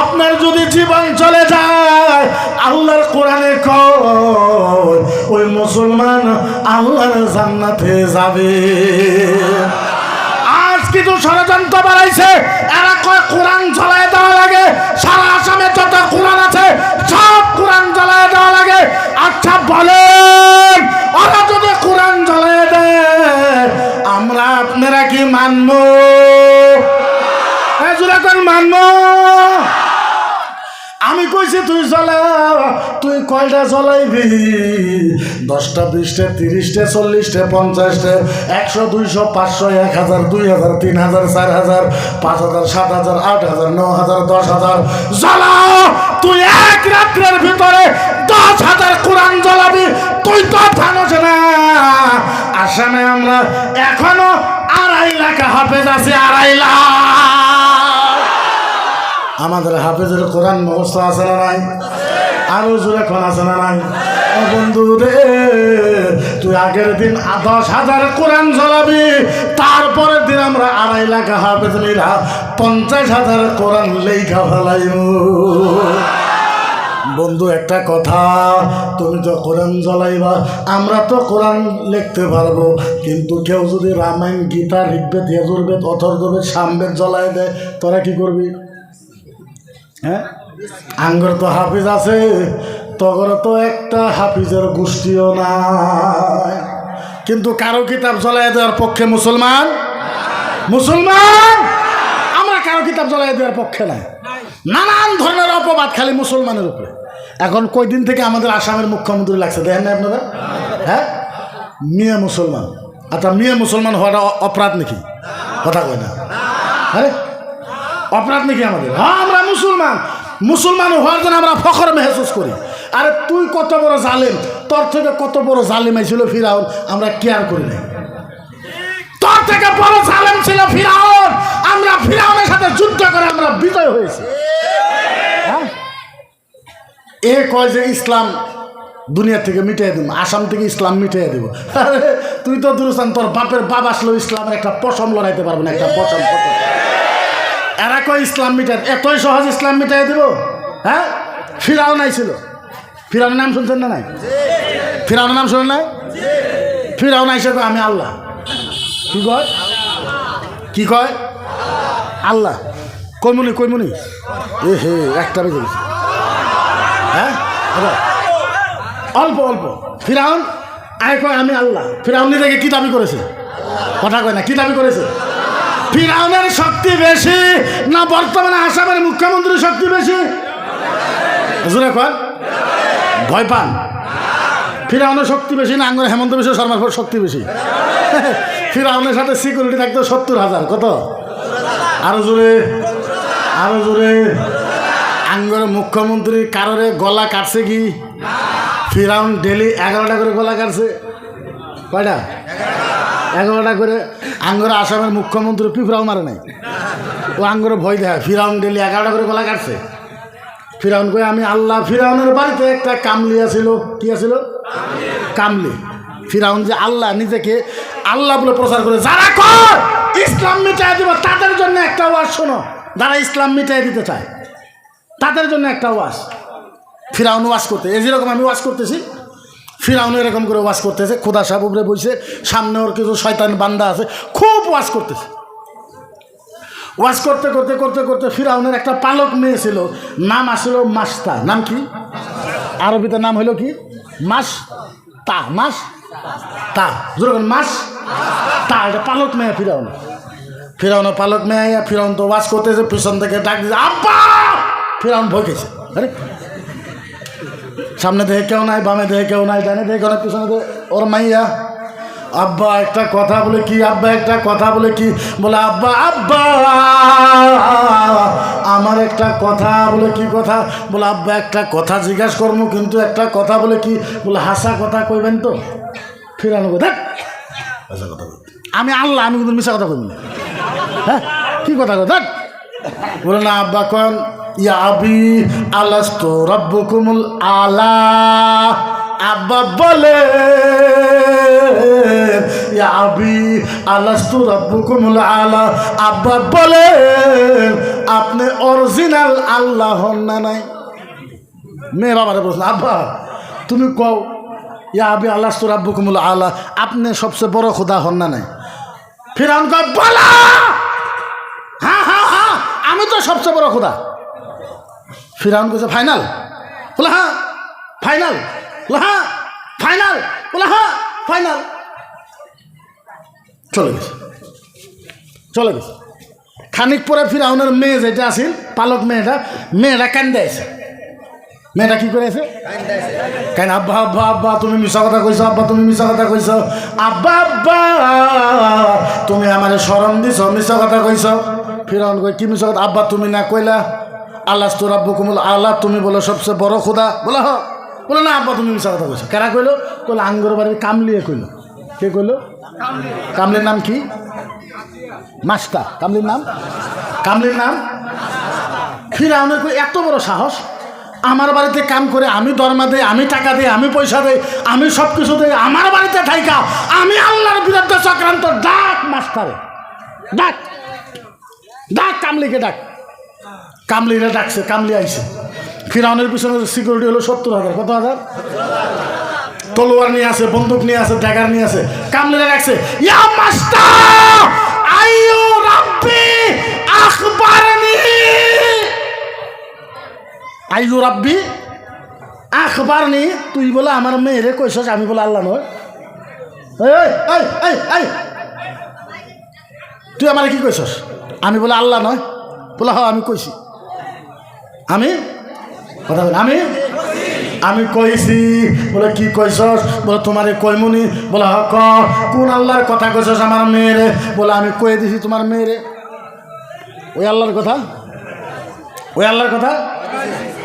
আপনার যদি জীবন চলে যায়, আল্লাহর কোরআনে কয় ওই মুসলমান আল্লাহর জান্নাতে যাবে। কিছু ষড়যন্ত্র বাড়াইছে, এরা কয় কোরআন জ্বলায় দেওয়া লাগে, সারা আসামে যত কোরআন আছে সব কোরআন জ্বলায় দেওয়া লাগে। আচ্ছা বলেন, ওরা যদি কোরআন জ্বলায় দেয় আমরা আপনারা কি মানবো? মানবো? আমি কইছি তুই জ্বলা, তুই কয়টা জ্বলাইবি? 10টা, 20টা, 30টা, 40টা, 50টা, 100, 200, 500, 1000, 2000, 3000, 4000, 5000, 7000, 8000, 9000, 10000 জ্বলাও। তুই এক রাত্রের ভিতরে 10,000 কোরআন জ্বলাবি। তুই তো জানোস না আসামে আমরা এখনো 2.5 লাখ হাফেজ আছে। 2.5 লাখ আমাদের হাফেজের কোরআন মুখস্থ আছে না নাই? আরো জোরে কোন আছে না নাই? ও বন্ধু রে, তুই আগের দিন 10,000 কোরআন জ্বলাবি, তারপরের দিন আমরা 2.5 লাখ হাফেজ নিরা 50,000 কোরআন লেখা ফেলাইব। বন্ধু একটা কথা, তুমি তো কোরআন জ্বলাইবা, আমরা তো কোরআন লিখতে পারবো, কিন্তু কেউ যদি রামায়ণ, গীতা, ঋগ্বেদ, যজুর্বেদ, অথর্ববেদ, সামবেদ জ্বলাই দেয়, তোরা কি করবি? হ্যাঁ, আঙ্গর তো হাফিজ আছে, তগর তো একটা হাফিজের গোষ্ঠীও নাই। কিন্তু কারো কিতাব জ্বলাই দেওয়ার পক্ষে মুসলমান আমরা কারো কিতাব জ্বলাই দেওয়ার পক্ষে নাই। নানান ধরনের অপবাদ খালি মুসলমানের উপরে। এখন কয়দিন থেকে আমাদের আসামের মুখ্যমন্ত্রী লাগছে, দেখেন না আপনারা? হ্যাঁ, মিয়া মুসলমান। আচ্ছা, মিয়া মুসলমান হওয়াটা অপরাধ নাকি? কথা কয় না? হ্যাঁ, অপরাধ নাকি আমাদের? হ্যাঁ, আমরা মুসলমান হওয়ার জন্য আমরা ফখর মেহসুস করি। আরে তুই কত বড় জালেম, তোর থেকে কত বড় জালেম ছিল ফিরাউন, আমরা কেয়ার করি নাই। তোর থেকে বড় জালেম ছিল ফিরাউন, আমরা ফিরাউনের সাথে যুদ্ধ করে আমরা বিজয় হয়েছি। হ্যাঁ, এ কয় যে ইসলাম দুনিয়া থেকে মিটাই দেব, আসাম থেকে ইসলাম মিটাই দেব। আরে তুই তো দুরুস্তান, তোর বাপের বাপ আসলেও ইসলামের একটা পশম লড়াইতে পারবে না, একটা পশম। এরা কয় ইসলাম মিটাই, এতই সহজ ইসলাম মিটাই দেব? হ্যাঁ, ফিরাউন আইছিল, ফিরাউনের নাম শুনছেন না নাই? ফিরাউনের নাম শুনেন নাই? ফিরাউন আইসে কয় আমি আল্লাহ। কি কয়? আল্লাহ। কইমুনি এ হে, একটা বেজে গেছে। হ্যাঁ, অল্প ফিরাউন আয় কয় আমি আল্লাহ। ফিরাউন নিজেকে কি দাবি করেছে? কথা কয় না, কি দাবি করেছে? ফিরাউনের শক্তি বেশি না বর্তমানে আসামের মুখ্যমন্ত্রীর শক্তি বেশি? জোরে কন, ভয় পান? ফিরাউনের শক্তি বেশি না আঙ্গুর হেমন্ত বিশ্ব শর্মার শক্তি বেশি? ফিরাউনের সাথে সিকিউরিটি থাকতো 70,000। কত? আরো জোরে। আঙ্গুর মুখ্যমন্ত্রী কারোরে গলা কাটছে কি? ফিরাউন ডেলি 11টা করে গলা কাটছে। কয়টা? 11টা করে। আঙ্গুর আসামের মুখ্যমন্ত্রী পিঁপড়াও মারে নাই, ও আঙ্গুরে ভয় দেয়। ফিরাউন ডেলি 11টা করে গলা কাটছে। ফিরাউন কয়ে আমি আল্লাহ। ফিরাউনের বাড়িতে একটা কামলি আছিল। কি আছিল? কামলি। ফিরাউন যে আল্লাহ, নিজেকে আল্লাহ বলে প্রচার করে। যারা কর ইসলাম মিটাই দিব, তাদের জন্য একটা ওয়াজ শোনো। যারা ইসলাম মিটাই দিতে চায় তাদের জন্য একটা ওয়াজ। ফিরাউন ওয়াজ করতে, এই যেরকম আমি ওয়াজ করতেছি, ফিরাউন এরকম করে ওয়াজ করতেছে। খোদা সাহেব উপরে বসে, সামনে ওর কিছু শয়তান বান্দা আছে, খুব ওয়াজ করতেছে। ওয়াজ করতে করতে করতে করতে ফিরাউনের একটা পালক মেয়ে ছিল, নাম আসলো মাস্তা। নাম কি? আরবিতে নাম হলো কি? মাস তা। এটা পালক মেয়ে ফিরাউনের পালক মেয়ে। ফিরাউন তো ওয়াজ করতেছে, পিছন থেকে ডাক দিয়েছে আব্বা। ফিরাউন ভয় খেয়েছে। আরে সামনে দেখে কেউ নাই, বামে দেখে কেউ নাই, ডানে দেখে কেউ নাই, পিছনে দেখে ওর মাইয়া। আব্বা একটা কথা বলে কি, আব্বা একটা কথা বলে কি, বলে আব্বা আব্বা আমার একটা কথা বলে কি কথা, বলে আব্বা একটা কথা জিজ্ঞাসা করবো কিন্তু একটা কথা বলে কি, বলে হাসা কথা কইবেন তো। ফিরানো দেখ হাসা কথা আমি আল্লাহ, আমি কিন্তু মিশা কথা কইব না। হ্যাঁ কি কথা কই দেখ, বলে না আব্বা কন ইয়া আবি আলাস্তু রাব্বুকুমুল আলা। আব্বা বলে ইয়া আবি আলাস্তু রাব্বুকুমুল আলা। আব্বা বলে আপনি অরিজিনাল আল্লাহ হন না নাই? মেয়ে বাবারে বলছেন আব্বা তুমি কও ইয়া আবি আলাস্তু রাব্বুকুমুল আলা, আপনি সবচেয়ে বড় খোদা হন না নাই? ফিরআউন কয় বলা হ্যাঁ হ্যাঁ হ্যাঁ আমি তো সবচেয়ে বড় খোদা। ফিরআউন কইছে ফাইনাল? বলে হ্যাঁ ফাইনাল। বলে হ্যাঁ ফাইনাল। বলে হ্যাঁ ফাইনাল। চলে গেছে, চলে গেছে। খানিক পরে ফিরআউনের মেয়ে যেটা আছিল পালক মেয়েটা কান্দে আছে। মেয়েটা কি করে আছে? কেন আব্বা আব্বা আব্বা তুমি মিশা কথা কইছো, আব্বা তুমি মিশা কথা কইছো, আব্বা আব্বা তুমি আমারে শরম দিছ, মিশা কথা কইছো। ফিরআউন কই কি মিশা কথা? আব্বা তুমি না কইলা আলাস্তু রাব্বুকুমুল আলা, তুমি বলো সবচেয়ে বড় খোদা। বলে হ। বলে না আব্বা তুমি মিশা কথা কইছো। কেরা কইলো? কইলো আঙ্গুর বাড়ির কামলিয়ে কইলো। কে কইলো? কামলির নাম কি? মাস্টার। কামলির নাম? কামলির নাম ফিরআউনের কই এত বড় সাহস, আমার বাড়িতে কাম করে, আমি দরমা দেই, আমি টাকা দেই, আমি পয়সা দেই, আমি সব কিছু দেই, আমার বাড়িতে থাইকা আমি আল্লাহর বিরুদ্ধে চক্রান্ত। ডাক মাস্টারে, ডাক ডাক কামলিকে ডাক। কামলিরে ডাকছে, কামলি আইছে। ফিরআউনের পিছনে সিকিউরিটি হলো 70,000। কত হাজার? তলোয়ার নিয়ে আছে, বন্দুক নিয়ে আছে, ড্যাগার নিয়ে আছে। কামলিরে ডাকছে ইয়া মাস্টার আইয়ু রাব্বি আখবারনি। আইয়ু রাব্বি আখবারনি, তুই বলে আমার মেয়েরে কইছস আমি বলে আল্লাহ নয়? তুই আমার কি কইছস আমি বলে আল্লাহ নয়? বলে হ্যাঁ আমি কইছি। আমি কথা বল আমি আমি কইছি। বলে কি কইছস? বলে তোমারে কইমুনি। বলে হ ক কোন আল্লাহর কথা কইছস আমার মেয়েরে? বলে আমি কয়ে দিছি তোমার মেয়েরে। ওই আল্লাহর কথা, ওই আল্লাহর কথা,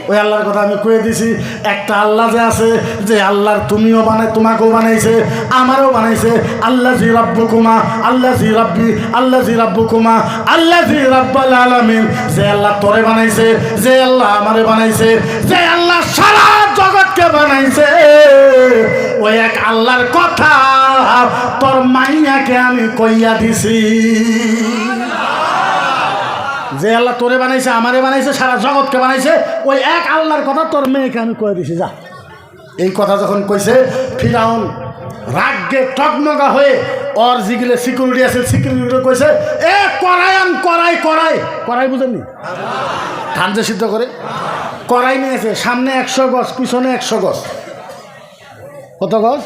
ওই আল্লাহর কথা আমি কয়ে দিছি। একটা আল্লাহ যে আছে, যে আল্লাহর তুমিও বানাই, তোমাকেও বানাইছে, আমারও বানাইছে। আল্লাহ জি রাব্বুকুমা, আল্লাহ জি রাব্বি, আল্লাহ জি রাব্বুকুমা, আল্লাহ জি রাব্বাল আলামিন। যে আল্লাহ তোরে বানাইছে, যে আল্লাহ আমারে বানাইছে, যে আল্লাহ সারা জগৎকে বানাইছে, ওই এক আল্লাহর কথা তোর মাইয়াকে আমি কইয়া দিছি। যে আল্লাহ তোরে বানাইছে, আমারে বানাইছে, সারা জগৎকে বানাইছে, ওই এক আল্লাহর কথা তোর মেয়েকে আমি কয়ে দিছি যা। এই কথা যখন কইছে ফিরআউন রাগে টকমগা হয়ে ওর যেগুলো সিকিউরিটি আছে সিকিউরিটি কইছে এ কড়াই আন, কড়াই কড়াই কড়াই বুঝেননি? ধান যে সিদ্ধ করে কড়াই নিয়েছে, সামনে 100 গজ, পিছনে 100 গজ। কত গজ?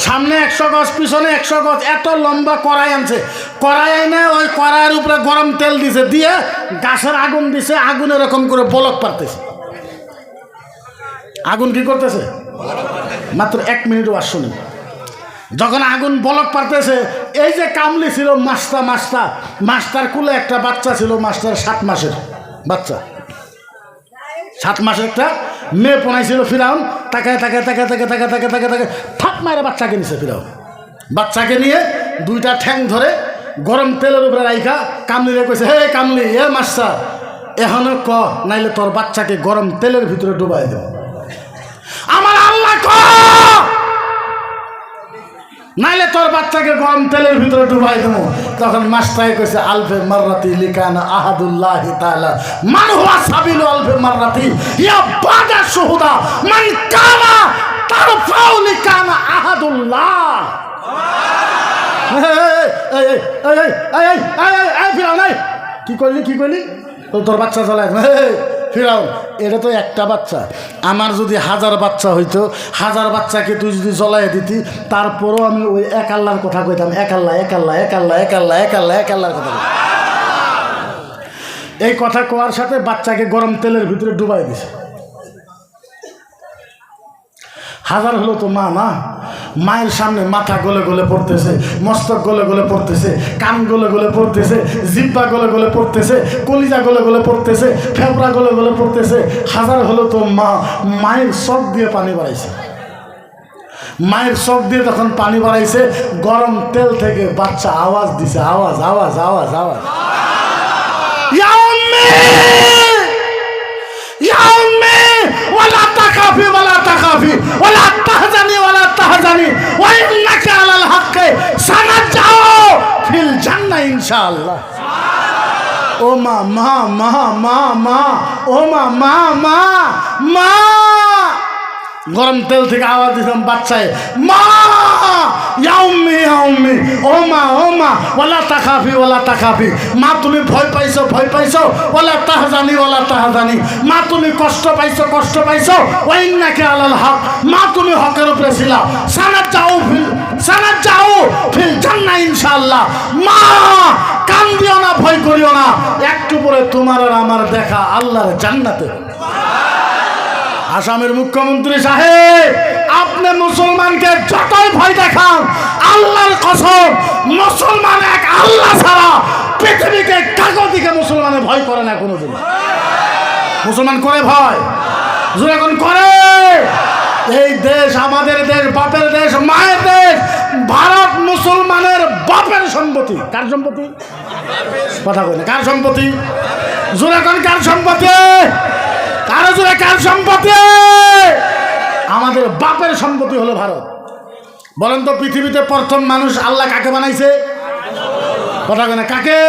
সামনে 100 গজ, পিছনে 100 গজ। এত লম্বা কড়াই আনছে। কড়াই আইনে ওই কড়াইয়ের উপরে গরম তেল দিছে, দিয়ে গাছের আগুন দিছে, আগুন এরকম করে বলক পারতেছে। আগুন কি করতেছে? মাত্র 1 মিনিটও আর শুনি। যখন আগুন বলক পারতেছে, এই যে কামলি ছিল মাস্টার কুলে একটা বাচ্চা ছিল, মাস্টার 7 মাসের বাচ্চা, 7 মাসের একটা মেয়ে পনাইছিল। ফিরআউন তাকে থাপ মারে বাচ্চাকে নিছে। ফিরআউন বাচ্চাকে নিয়ে 2টা ঠ্যাং ধরে গরম তেলের উপরে রাইখা কামলিরে কইছে হে কামলি, এ মাস্টার এখনো ক, নাইলে তোর বাচ্চাকে গরম তেলের ভিতরে ডুবাই দেব। আমার আল্লাহ ক, নাইলে তোর বাচ্চাকে গরম তেলের ভিতরে ডুবাই দেবো। তখন মাস্টার কইছে আলফে মাররাতি লিকানা আহাদুল্লাহি তাআলা মান হুয়া সাবিলু আলফে মাররাতি ইয়া বাদা শুহুদা মান কানা তারফাউ লিকানা আহাদুল্লাহ। ফিরআউন কি করলি? তোর বাচ্চা চালায়। ফিরআউন এটা তো একটা বাচ্চা, আমার যদি 1000 বাচ্চা হইতো, 1000 বাচ্চাকে তুই যদি জ্বলাই দিতি, তারপরও আমি ওই এক আল্লাহর কথা কইতাম। এক আল্লাহর কথা। এই কথা কোয়ার সাথে বাচ্চাকে গরম তেলের ভিতরে ডুবাই দিছে। হাজার হলো তো মা না, মায়ের সামনে মাথা গলে গলে পড়তেছে, মস্তক গলে গলে পড়তেছে, কান গলে গলে পড়তেছে, জিব্বা গলে গলে পড়তেছে, কলিজা গলে গলে পড়তেছে, ফেফড়া গলে গলে পড়তেছে। হাজার হলো তো মা, মায়ের চোখ দিয়ে পানি বাড়াইছে। মায়ের চোখ দিয়ে তখন পানি বাড়াইছে, গরম তেল থেকে বাচ্চা আওয়াজ দিছে, আওয়াজ আওয়াজ আওয়াজ আওয়াজ, ইয়া উম্মি ইয়া উম্মি ওয়ালা তাখাফি ওয়ালা তাখাফি ওয়ালা তাহজানি ওয়ালা তাহজানি ওয়া ইন্নাকা আলাল হাক্কি সানাজাউ ফিল জান্নাহ ইনশাআল্লাহ। ও মা মা মা মা মা, ও মা মা মা মা, গরম তেল থেকে আওয়াজ দিতাম বাচ্চায়, মা ইয়া উম্মি ইয়া উম্মি, ও মা ওয়ালা তাখাফি ওয়ালা তাখাফি, মা তুমি ভয় পাইছো ভয় পাইছো, ওয়ালা তাহজানি ওয়ালা তাহজানি, মা তুমি কষ্ট পাইছো কষ্ট পাইছো, ওয়া ইন্নাকা আলাল হক, মা তুমি হকের উপরে ছিলা, সানাজাউ ফিল জান্নাহ ইনশাআল্লাহ। মা কান্দিও না, ভয় করিও না, একটু পরে তোমার আর আমার দেখা আল্লাহর জান্নাতে। আসামের মুখ্যমন্ত্রী সাহেব, আপনি মুসলমানকে যতই ভয় দেখান, আল্লাহর কসম মুসলমান এক আল্লাহ ছাড়া পৃথিবীকে কাগজদিকে মুসলমানে ভয় করে না কোনোদিন। মুসলমান করে ভয়, যখন করে, এই দেশ আমাদের দেশ, বাপের দেশ, মায়ের দেশ, ভারত মুসলমানের বাপের সম্পত্তি। কার সম্পত্তি? কথা বলে কার সম্পত্তি? জোরে কোন কার সম্পত্তি? কারো জোরে কার সম্পত্তি? আমাদের বাপের সম্পত্তি হলো ভারত। বলেন তো পৃথিবীতে প্রথম মানুষ আল্লাহ কাকে বানাইছে? কথা বলে কাকে?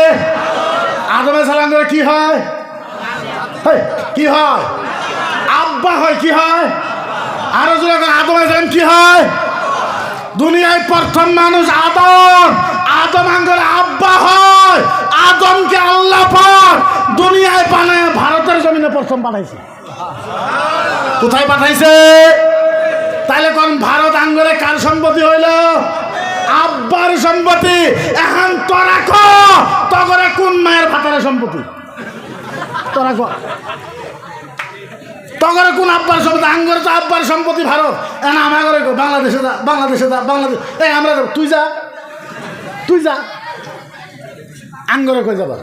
আদম আলাইহিস সালাম করে কি হয়? কি হয়? আব্বা হয়। কি হয়? আরো জোরে কোন আদম আলাইহিস সালাম কি হয়? দুনিয়ায় প্রথম মানুষ আদম। আদম আঙ্গের আব্বা হয়। আদমকে আল্লাহ পাক দুনিয়ায় বানায় ভারতের জমিনে প্রথম পাঠাইছে। কোথায় পাঠাইছে? তাইলে কোন ভারত আঙ্গরে কার সম্পত্তি হইল? আব্বার সম্পত্তি। এখন তোরা কো তগরে কোন মায়ের ভাতারের সম্পত্তি? তোরা কো তগরে কোন আব্বার সম্পত্তি? আঙ্গরে তো আব্বার সম্পত্তি ভারত। এখন আমার ঘরে বাংলাদেশে যা, বাংলাদেশে যা, বাংলাদেশ। এই আমরা তুই যা, তুই যা, আঙ্গরে কই যাবা?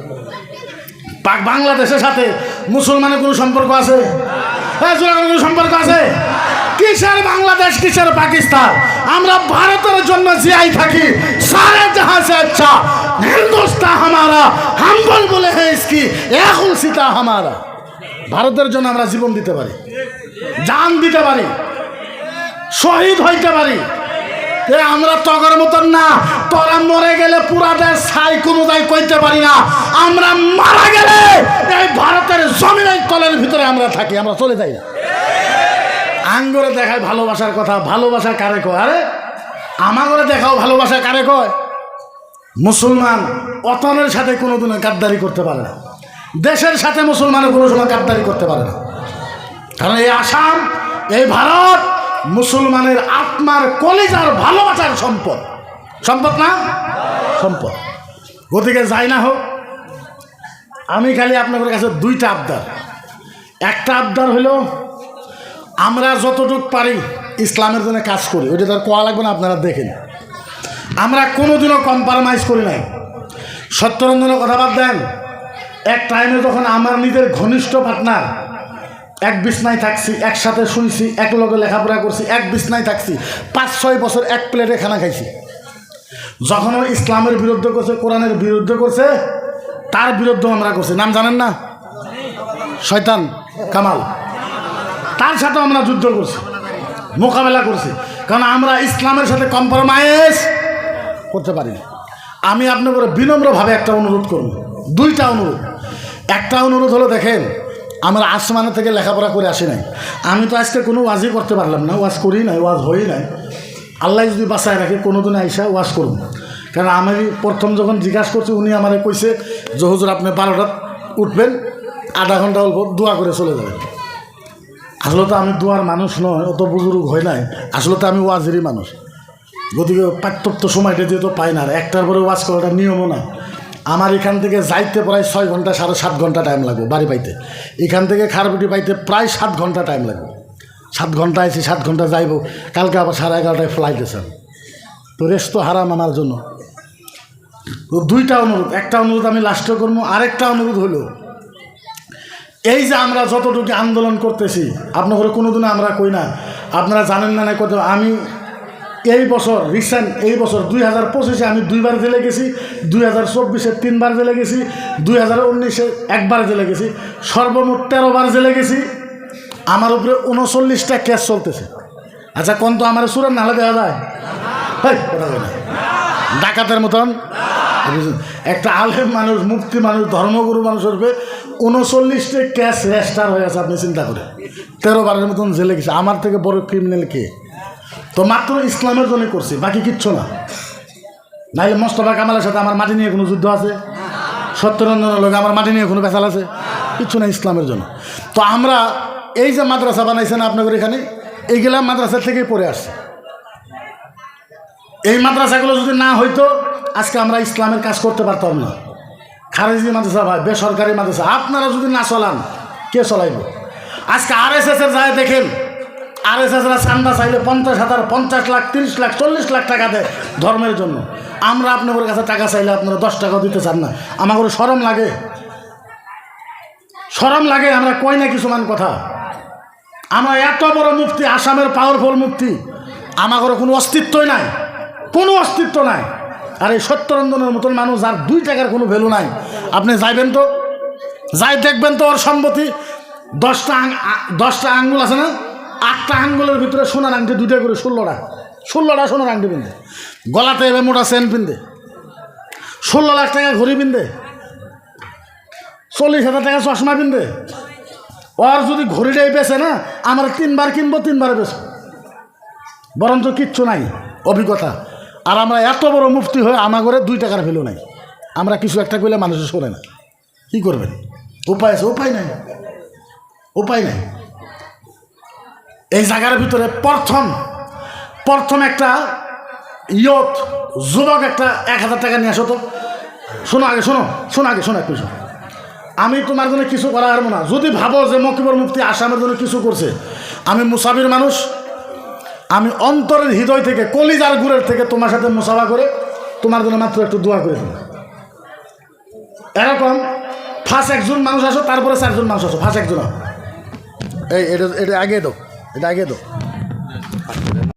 পাক বাংলাদেশের সাথে মুসলমানের কোনো সম্পর্ক আছে? কোনো সম্পর্ক আছে? কিসের বাংলাদেশ, কিসের পাকিস্তান? আমরা ভারতের জন্য জিয়াই থাকি। সারে জাহাঁ সে আচ্ছা হিন্দুস্তান হামারা, হাম বল বলে হ্যাঁ ইসকি এখন সীতা হামারা। ভারতের জন্য আমরা জীবন দিতে পারি, জান দিতে পারি, শহীদ হইতে পারি। আমরা তগর মতন না। তোরা মরে গেলে পুরা দেশ ছাই কোনো যাই কইতে পারি না। আমরা মারা গেলে এই ভারতের জমিনের তলের ভিতরে আমরা থাকি, আমরা চলে যাই না। আঙ্গরে দেখায় ভালোবাসার কথা। ভালোবাসা কারে কয়? আরে আমাগরে দেখাও ভালোবাসা কারে কয়? মুসলমান অতনের সাথে কোনোদিন গাদ্দারি করতে পারে না। দেশের সাথে মুসলমানের কোনো সময় গাদ্দারি করতে পারে না। কারণ এই আসাম, এই ভারত মুসলমানের আত্মার কলিজার ভালোবাসার সম্পদ। সম্পদ না? সম্পদ। গতিকে যাই না হোক, আমি খালি আপনাদের কাছে দুইটা আবদার। একটা আবদার হলো আমরা যতটুকু পারি ইসলামের জন্য কাজ করি। ওইটা তার কোয়া লাগবে না, আপনারা দেখেন। আমরা কোনোদিনও কম্প্রোমাইজ করি নাই। সত্যরঞ্জনের কথা বাদ দেন। এক টাইমে যখন আমার নিজের ঘনিষ্ঠ পার্টনার, এক বিছনায় থাকছি, একসাথে শুনছি, এক লগে লেখাপড়া করছি, এক বিছনায় থাকছি, 5-6 বছর এক প্লেটে খানা খাইছি। যখন ও ইসলামের বিরুদ্ধে করছে, কোরআনের বিরুদ্ধে করছে, তার বিরুদ্ধে আমরা করছি। নাম জানেন না? শয়তান কামাল। তার সাথে আমরা যুদ্ধ করছি, মোকাবেলা করছি। কারণ আমরা ইসলামের সাথে কম্প্রোমাইজ করতে পারি না। আমি আপনাকে বিনম্রভাবে একটা অনুরোধ করব, দুইটা অনুরোধ। একটা অনুরোধ হলো, দেখেন আমরা আসমানে থেকে লেখাপড়া করে আসি নাই। আমি তো আজকে কোনো ওয়াজই করতে পারলাম না, ওয়াজ করি নাই, ওয়াজ হই নাই। আল্লাহ যদি বাঁচায় রাখে কোনোদিন আইসা ওয়াজ করব। কারণ আমি প্রথম যখন জিজ্ঞাসা করছি, উনি আমারে কইছে যে হুজুর আপনি 12টায় উঠবেন, আধা ঘন্টা অল্প দোয়া করে চলে যাবেন। আসলে তো আমি দোয়ার মানুষ নয়, অত বুজুর্গ হয় নাই। আসলে তো আমি ওয়াজেরই মানুষ। গতিকে পার্থক্য সময়টা যেহেতু পাই না, আর একটার পরে ওয়াজ করাটা নিয়মও না। আমার এখান থেকে যাইতে প্রায় 6 ঘন্টা 7.5 ঘন্টা টাইম লাগবে বাড়ি পাইতে। এখান থেকে খারপুটি পাইতে প্রায় 7 ঘন্টা টাইম লাগবে। 7 ঘন্টা আছি, 7 ঘন্টা যাইব, কালকে আবার 11:30টায় ফ্লাইট আছে। তো রেস্ট তো হারাম আমার জন্য। তো 2টা অনুরোধ, একটা অনুরোধ আমি লাস্টে করবো, আরেকটা অনুরোধ হলো এই যে আমরা যতটুকু আন্দোলন করতেছি আপনাদের কোনোদিনও আমরা কই না, আপনারা জানেন না কত, আমি এই বছর রিসেন্ট এই বছর 2025-এ আমি 2বার জেলে গেছি, 2024-এ 3বার জেলে গেছি, 2019-এ 1বার জেলে গেছি, সর্বমোট 13বার জেলে গেছি। আমার উপরে 39টা কেস চলতেছে। আচ্ছা কোন তো আমার সুরের নালে দেওয়া যায়? কথা বলে ডাকাতের মতন একটা আলেম মানুষ, মুফতি মানুষ, ধর্মগুরু মানুষের উপরে 39টা কেস রেজিস্টার হয়ে আছে। আপনি চিন্তা করে 13বারের মতন জেলে গেছে। আমার থেকে বড় ক্রিমিনাল কে? তো মাত্র ইসলামের জন্য করছি, বাকি কিচ্ছু না। নাইলে মোস্তফা কামালের সাথে আমার মাটি নিয়ে কোনো যুদ্ধ আছে? সত্যরঞ্জনের লোক আমার মাটি নিয়ে কোনো পেশাল আছে? কিচ্ছু না, ইসলামের জন্য। তো আমরা এই যে মাদ্রাসা বানাইছেন আপনাদের এখানে, এইগুলা মাদ্রাসা থেকেই পড়ে আসছে। এই মাদ্রাসাগুলো যদি না হইতো আজকে আমরা ইসলামের কাজ করতে পারতাম না। খারেজি মাদ্রাসা ভাই, বেসরকারি মাদ্রাসা, আপনারা যদি না চলান কে চলাইব? আজকে RSS-এর যায় দেখেন, RSS-রা চান্দা চাইলে 50,000, 50 লাখ, 30 লাখ, 40 লাখ টাকা দেয় ধর্মের জন্য। আমরা আপনাদের কাছে টাকা চাইলে আপনারা 10 টাকাও দিতে চান না। আমার শরম লাগে, শরম লাগে। আমরা কই না কিছুমান কথা। আমরা এত বড় মুফতি, আসামের পাওয়ারফুল মুফতি, আমার কোনো অস্তিত্বই নাই, কোনো অস্তিত্ব নাই। আর এই সত্যরঞ্জনের মতন মানুষ যার 2 টাকার কোনো ভ্যালু নাই, আপনি যাইবেন তো, যাই দেখবেন তো ওর সম্পত্তি 10টা আঙ্গুল আছে না, 8টা আঙ্গুলের ভিতরে সোনার আংটি 2টা করে, 16টা সোনার আংটি পিনতে, গলাতে এবার মোটা চেন পিনতে, 16 লাখ টাকা ঘড়ি পিনতে, 40,000 টাকা চশমা পিনতে। ওর যদি ঘড়িটাই বেছে না, আমরা 3বার কিনবো, 3বারে বেচবো, বরঞ্চ কিচ্ছু নাই অভিজ্ঞতা। আর আমরা এত বড় মুফতি হয়ে আমার ঘরে 2 টাকার ভ্যালু নাই। আমরা কিছু একটা করলে মানুষের শোনে না, কী করবেন? উপায় আছে? উপায় নাই, উপায় নাই। এই জায়গার ভিতরে প্রথম একটা যুবক একটা 1000 টাকা নিয়ে আসো তো। শোনো আগে, শোনো একটু শোনো। আমি তোমার জন্য কিছু করা পারবো না। যদি ভাবো যে মকিবুল মুফতি আসামের জন্য কিছু করছে, আমি মুসাফির মানুষ, আমি অন্তরের হৃদয় থেকে, কলিজার গুড়ের থেকে তোমার সাথে মুসাফা করে তোমার জন্য মাত্র একটু দোয়া করে দিই। এরকম ফার্স্ট 1 জন মানুষ আসো, তারপরে 4 জন মানুষ আসো, ফার্স্ট 1 জন। এটা আগে দাও, এটা আগে দাও।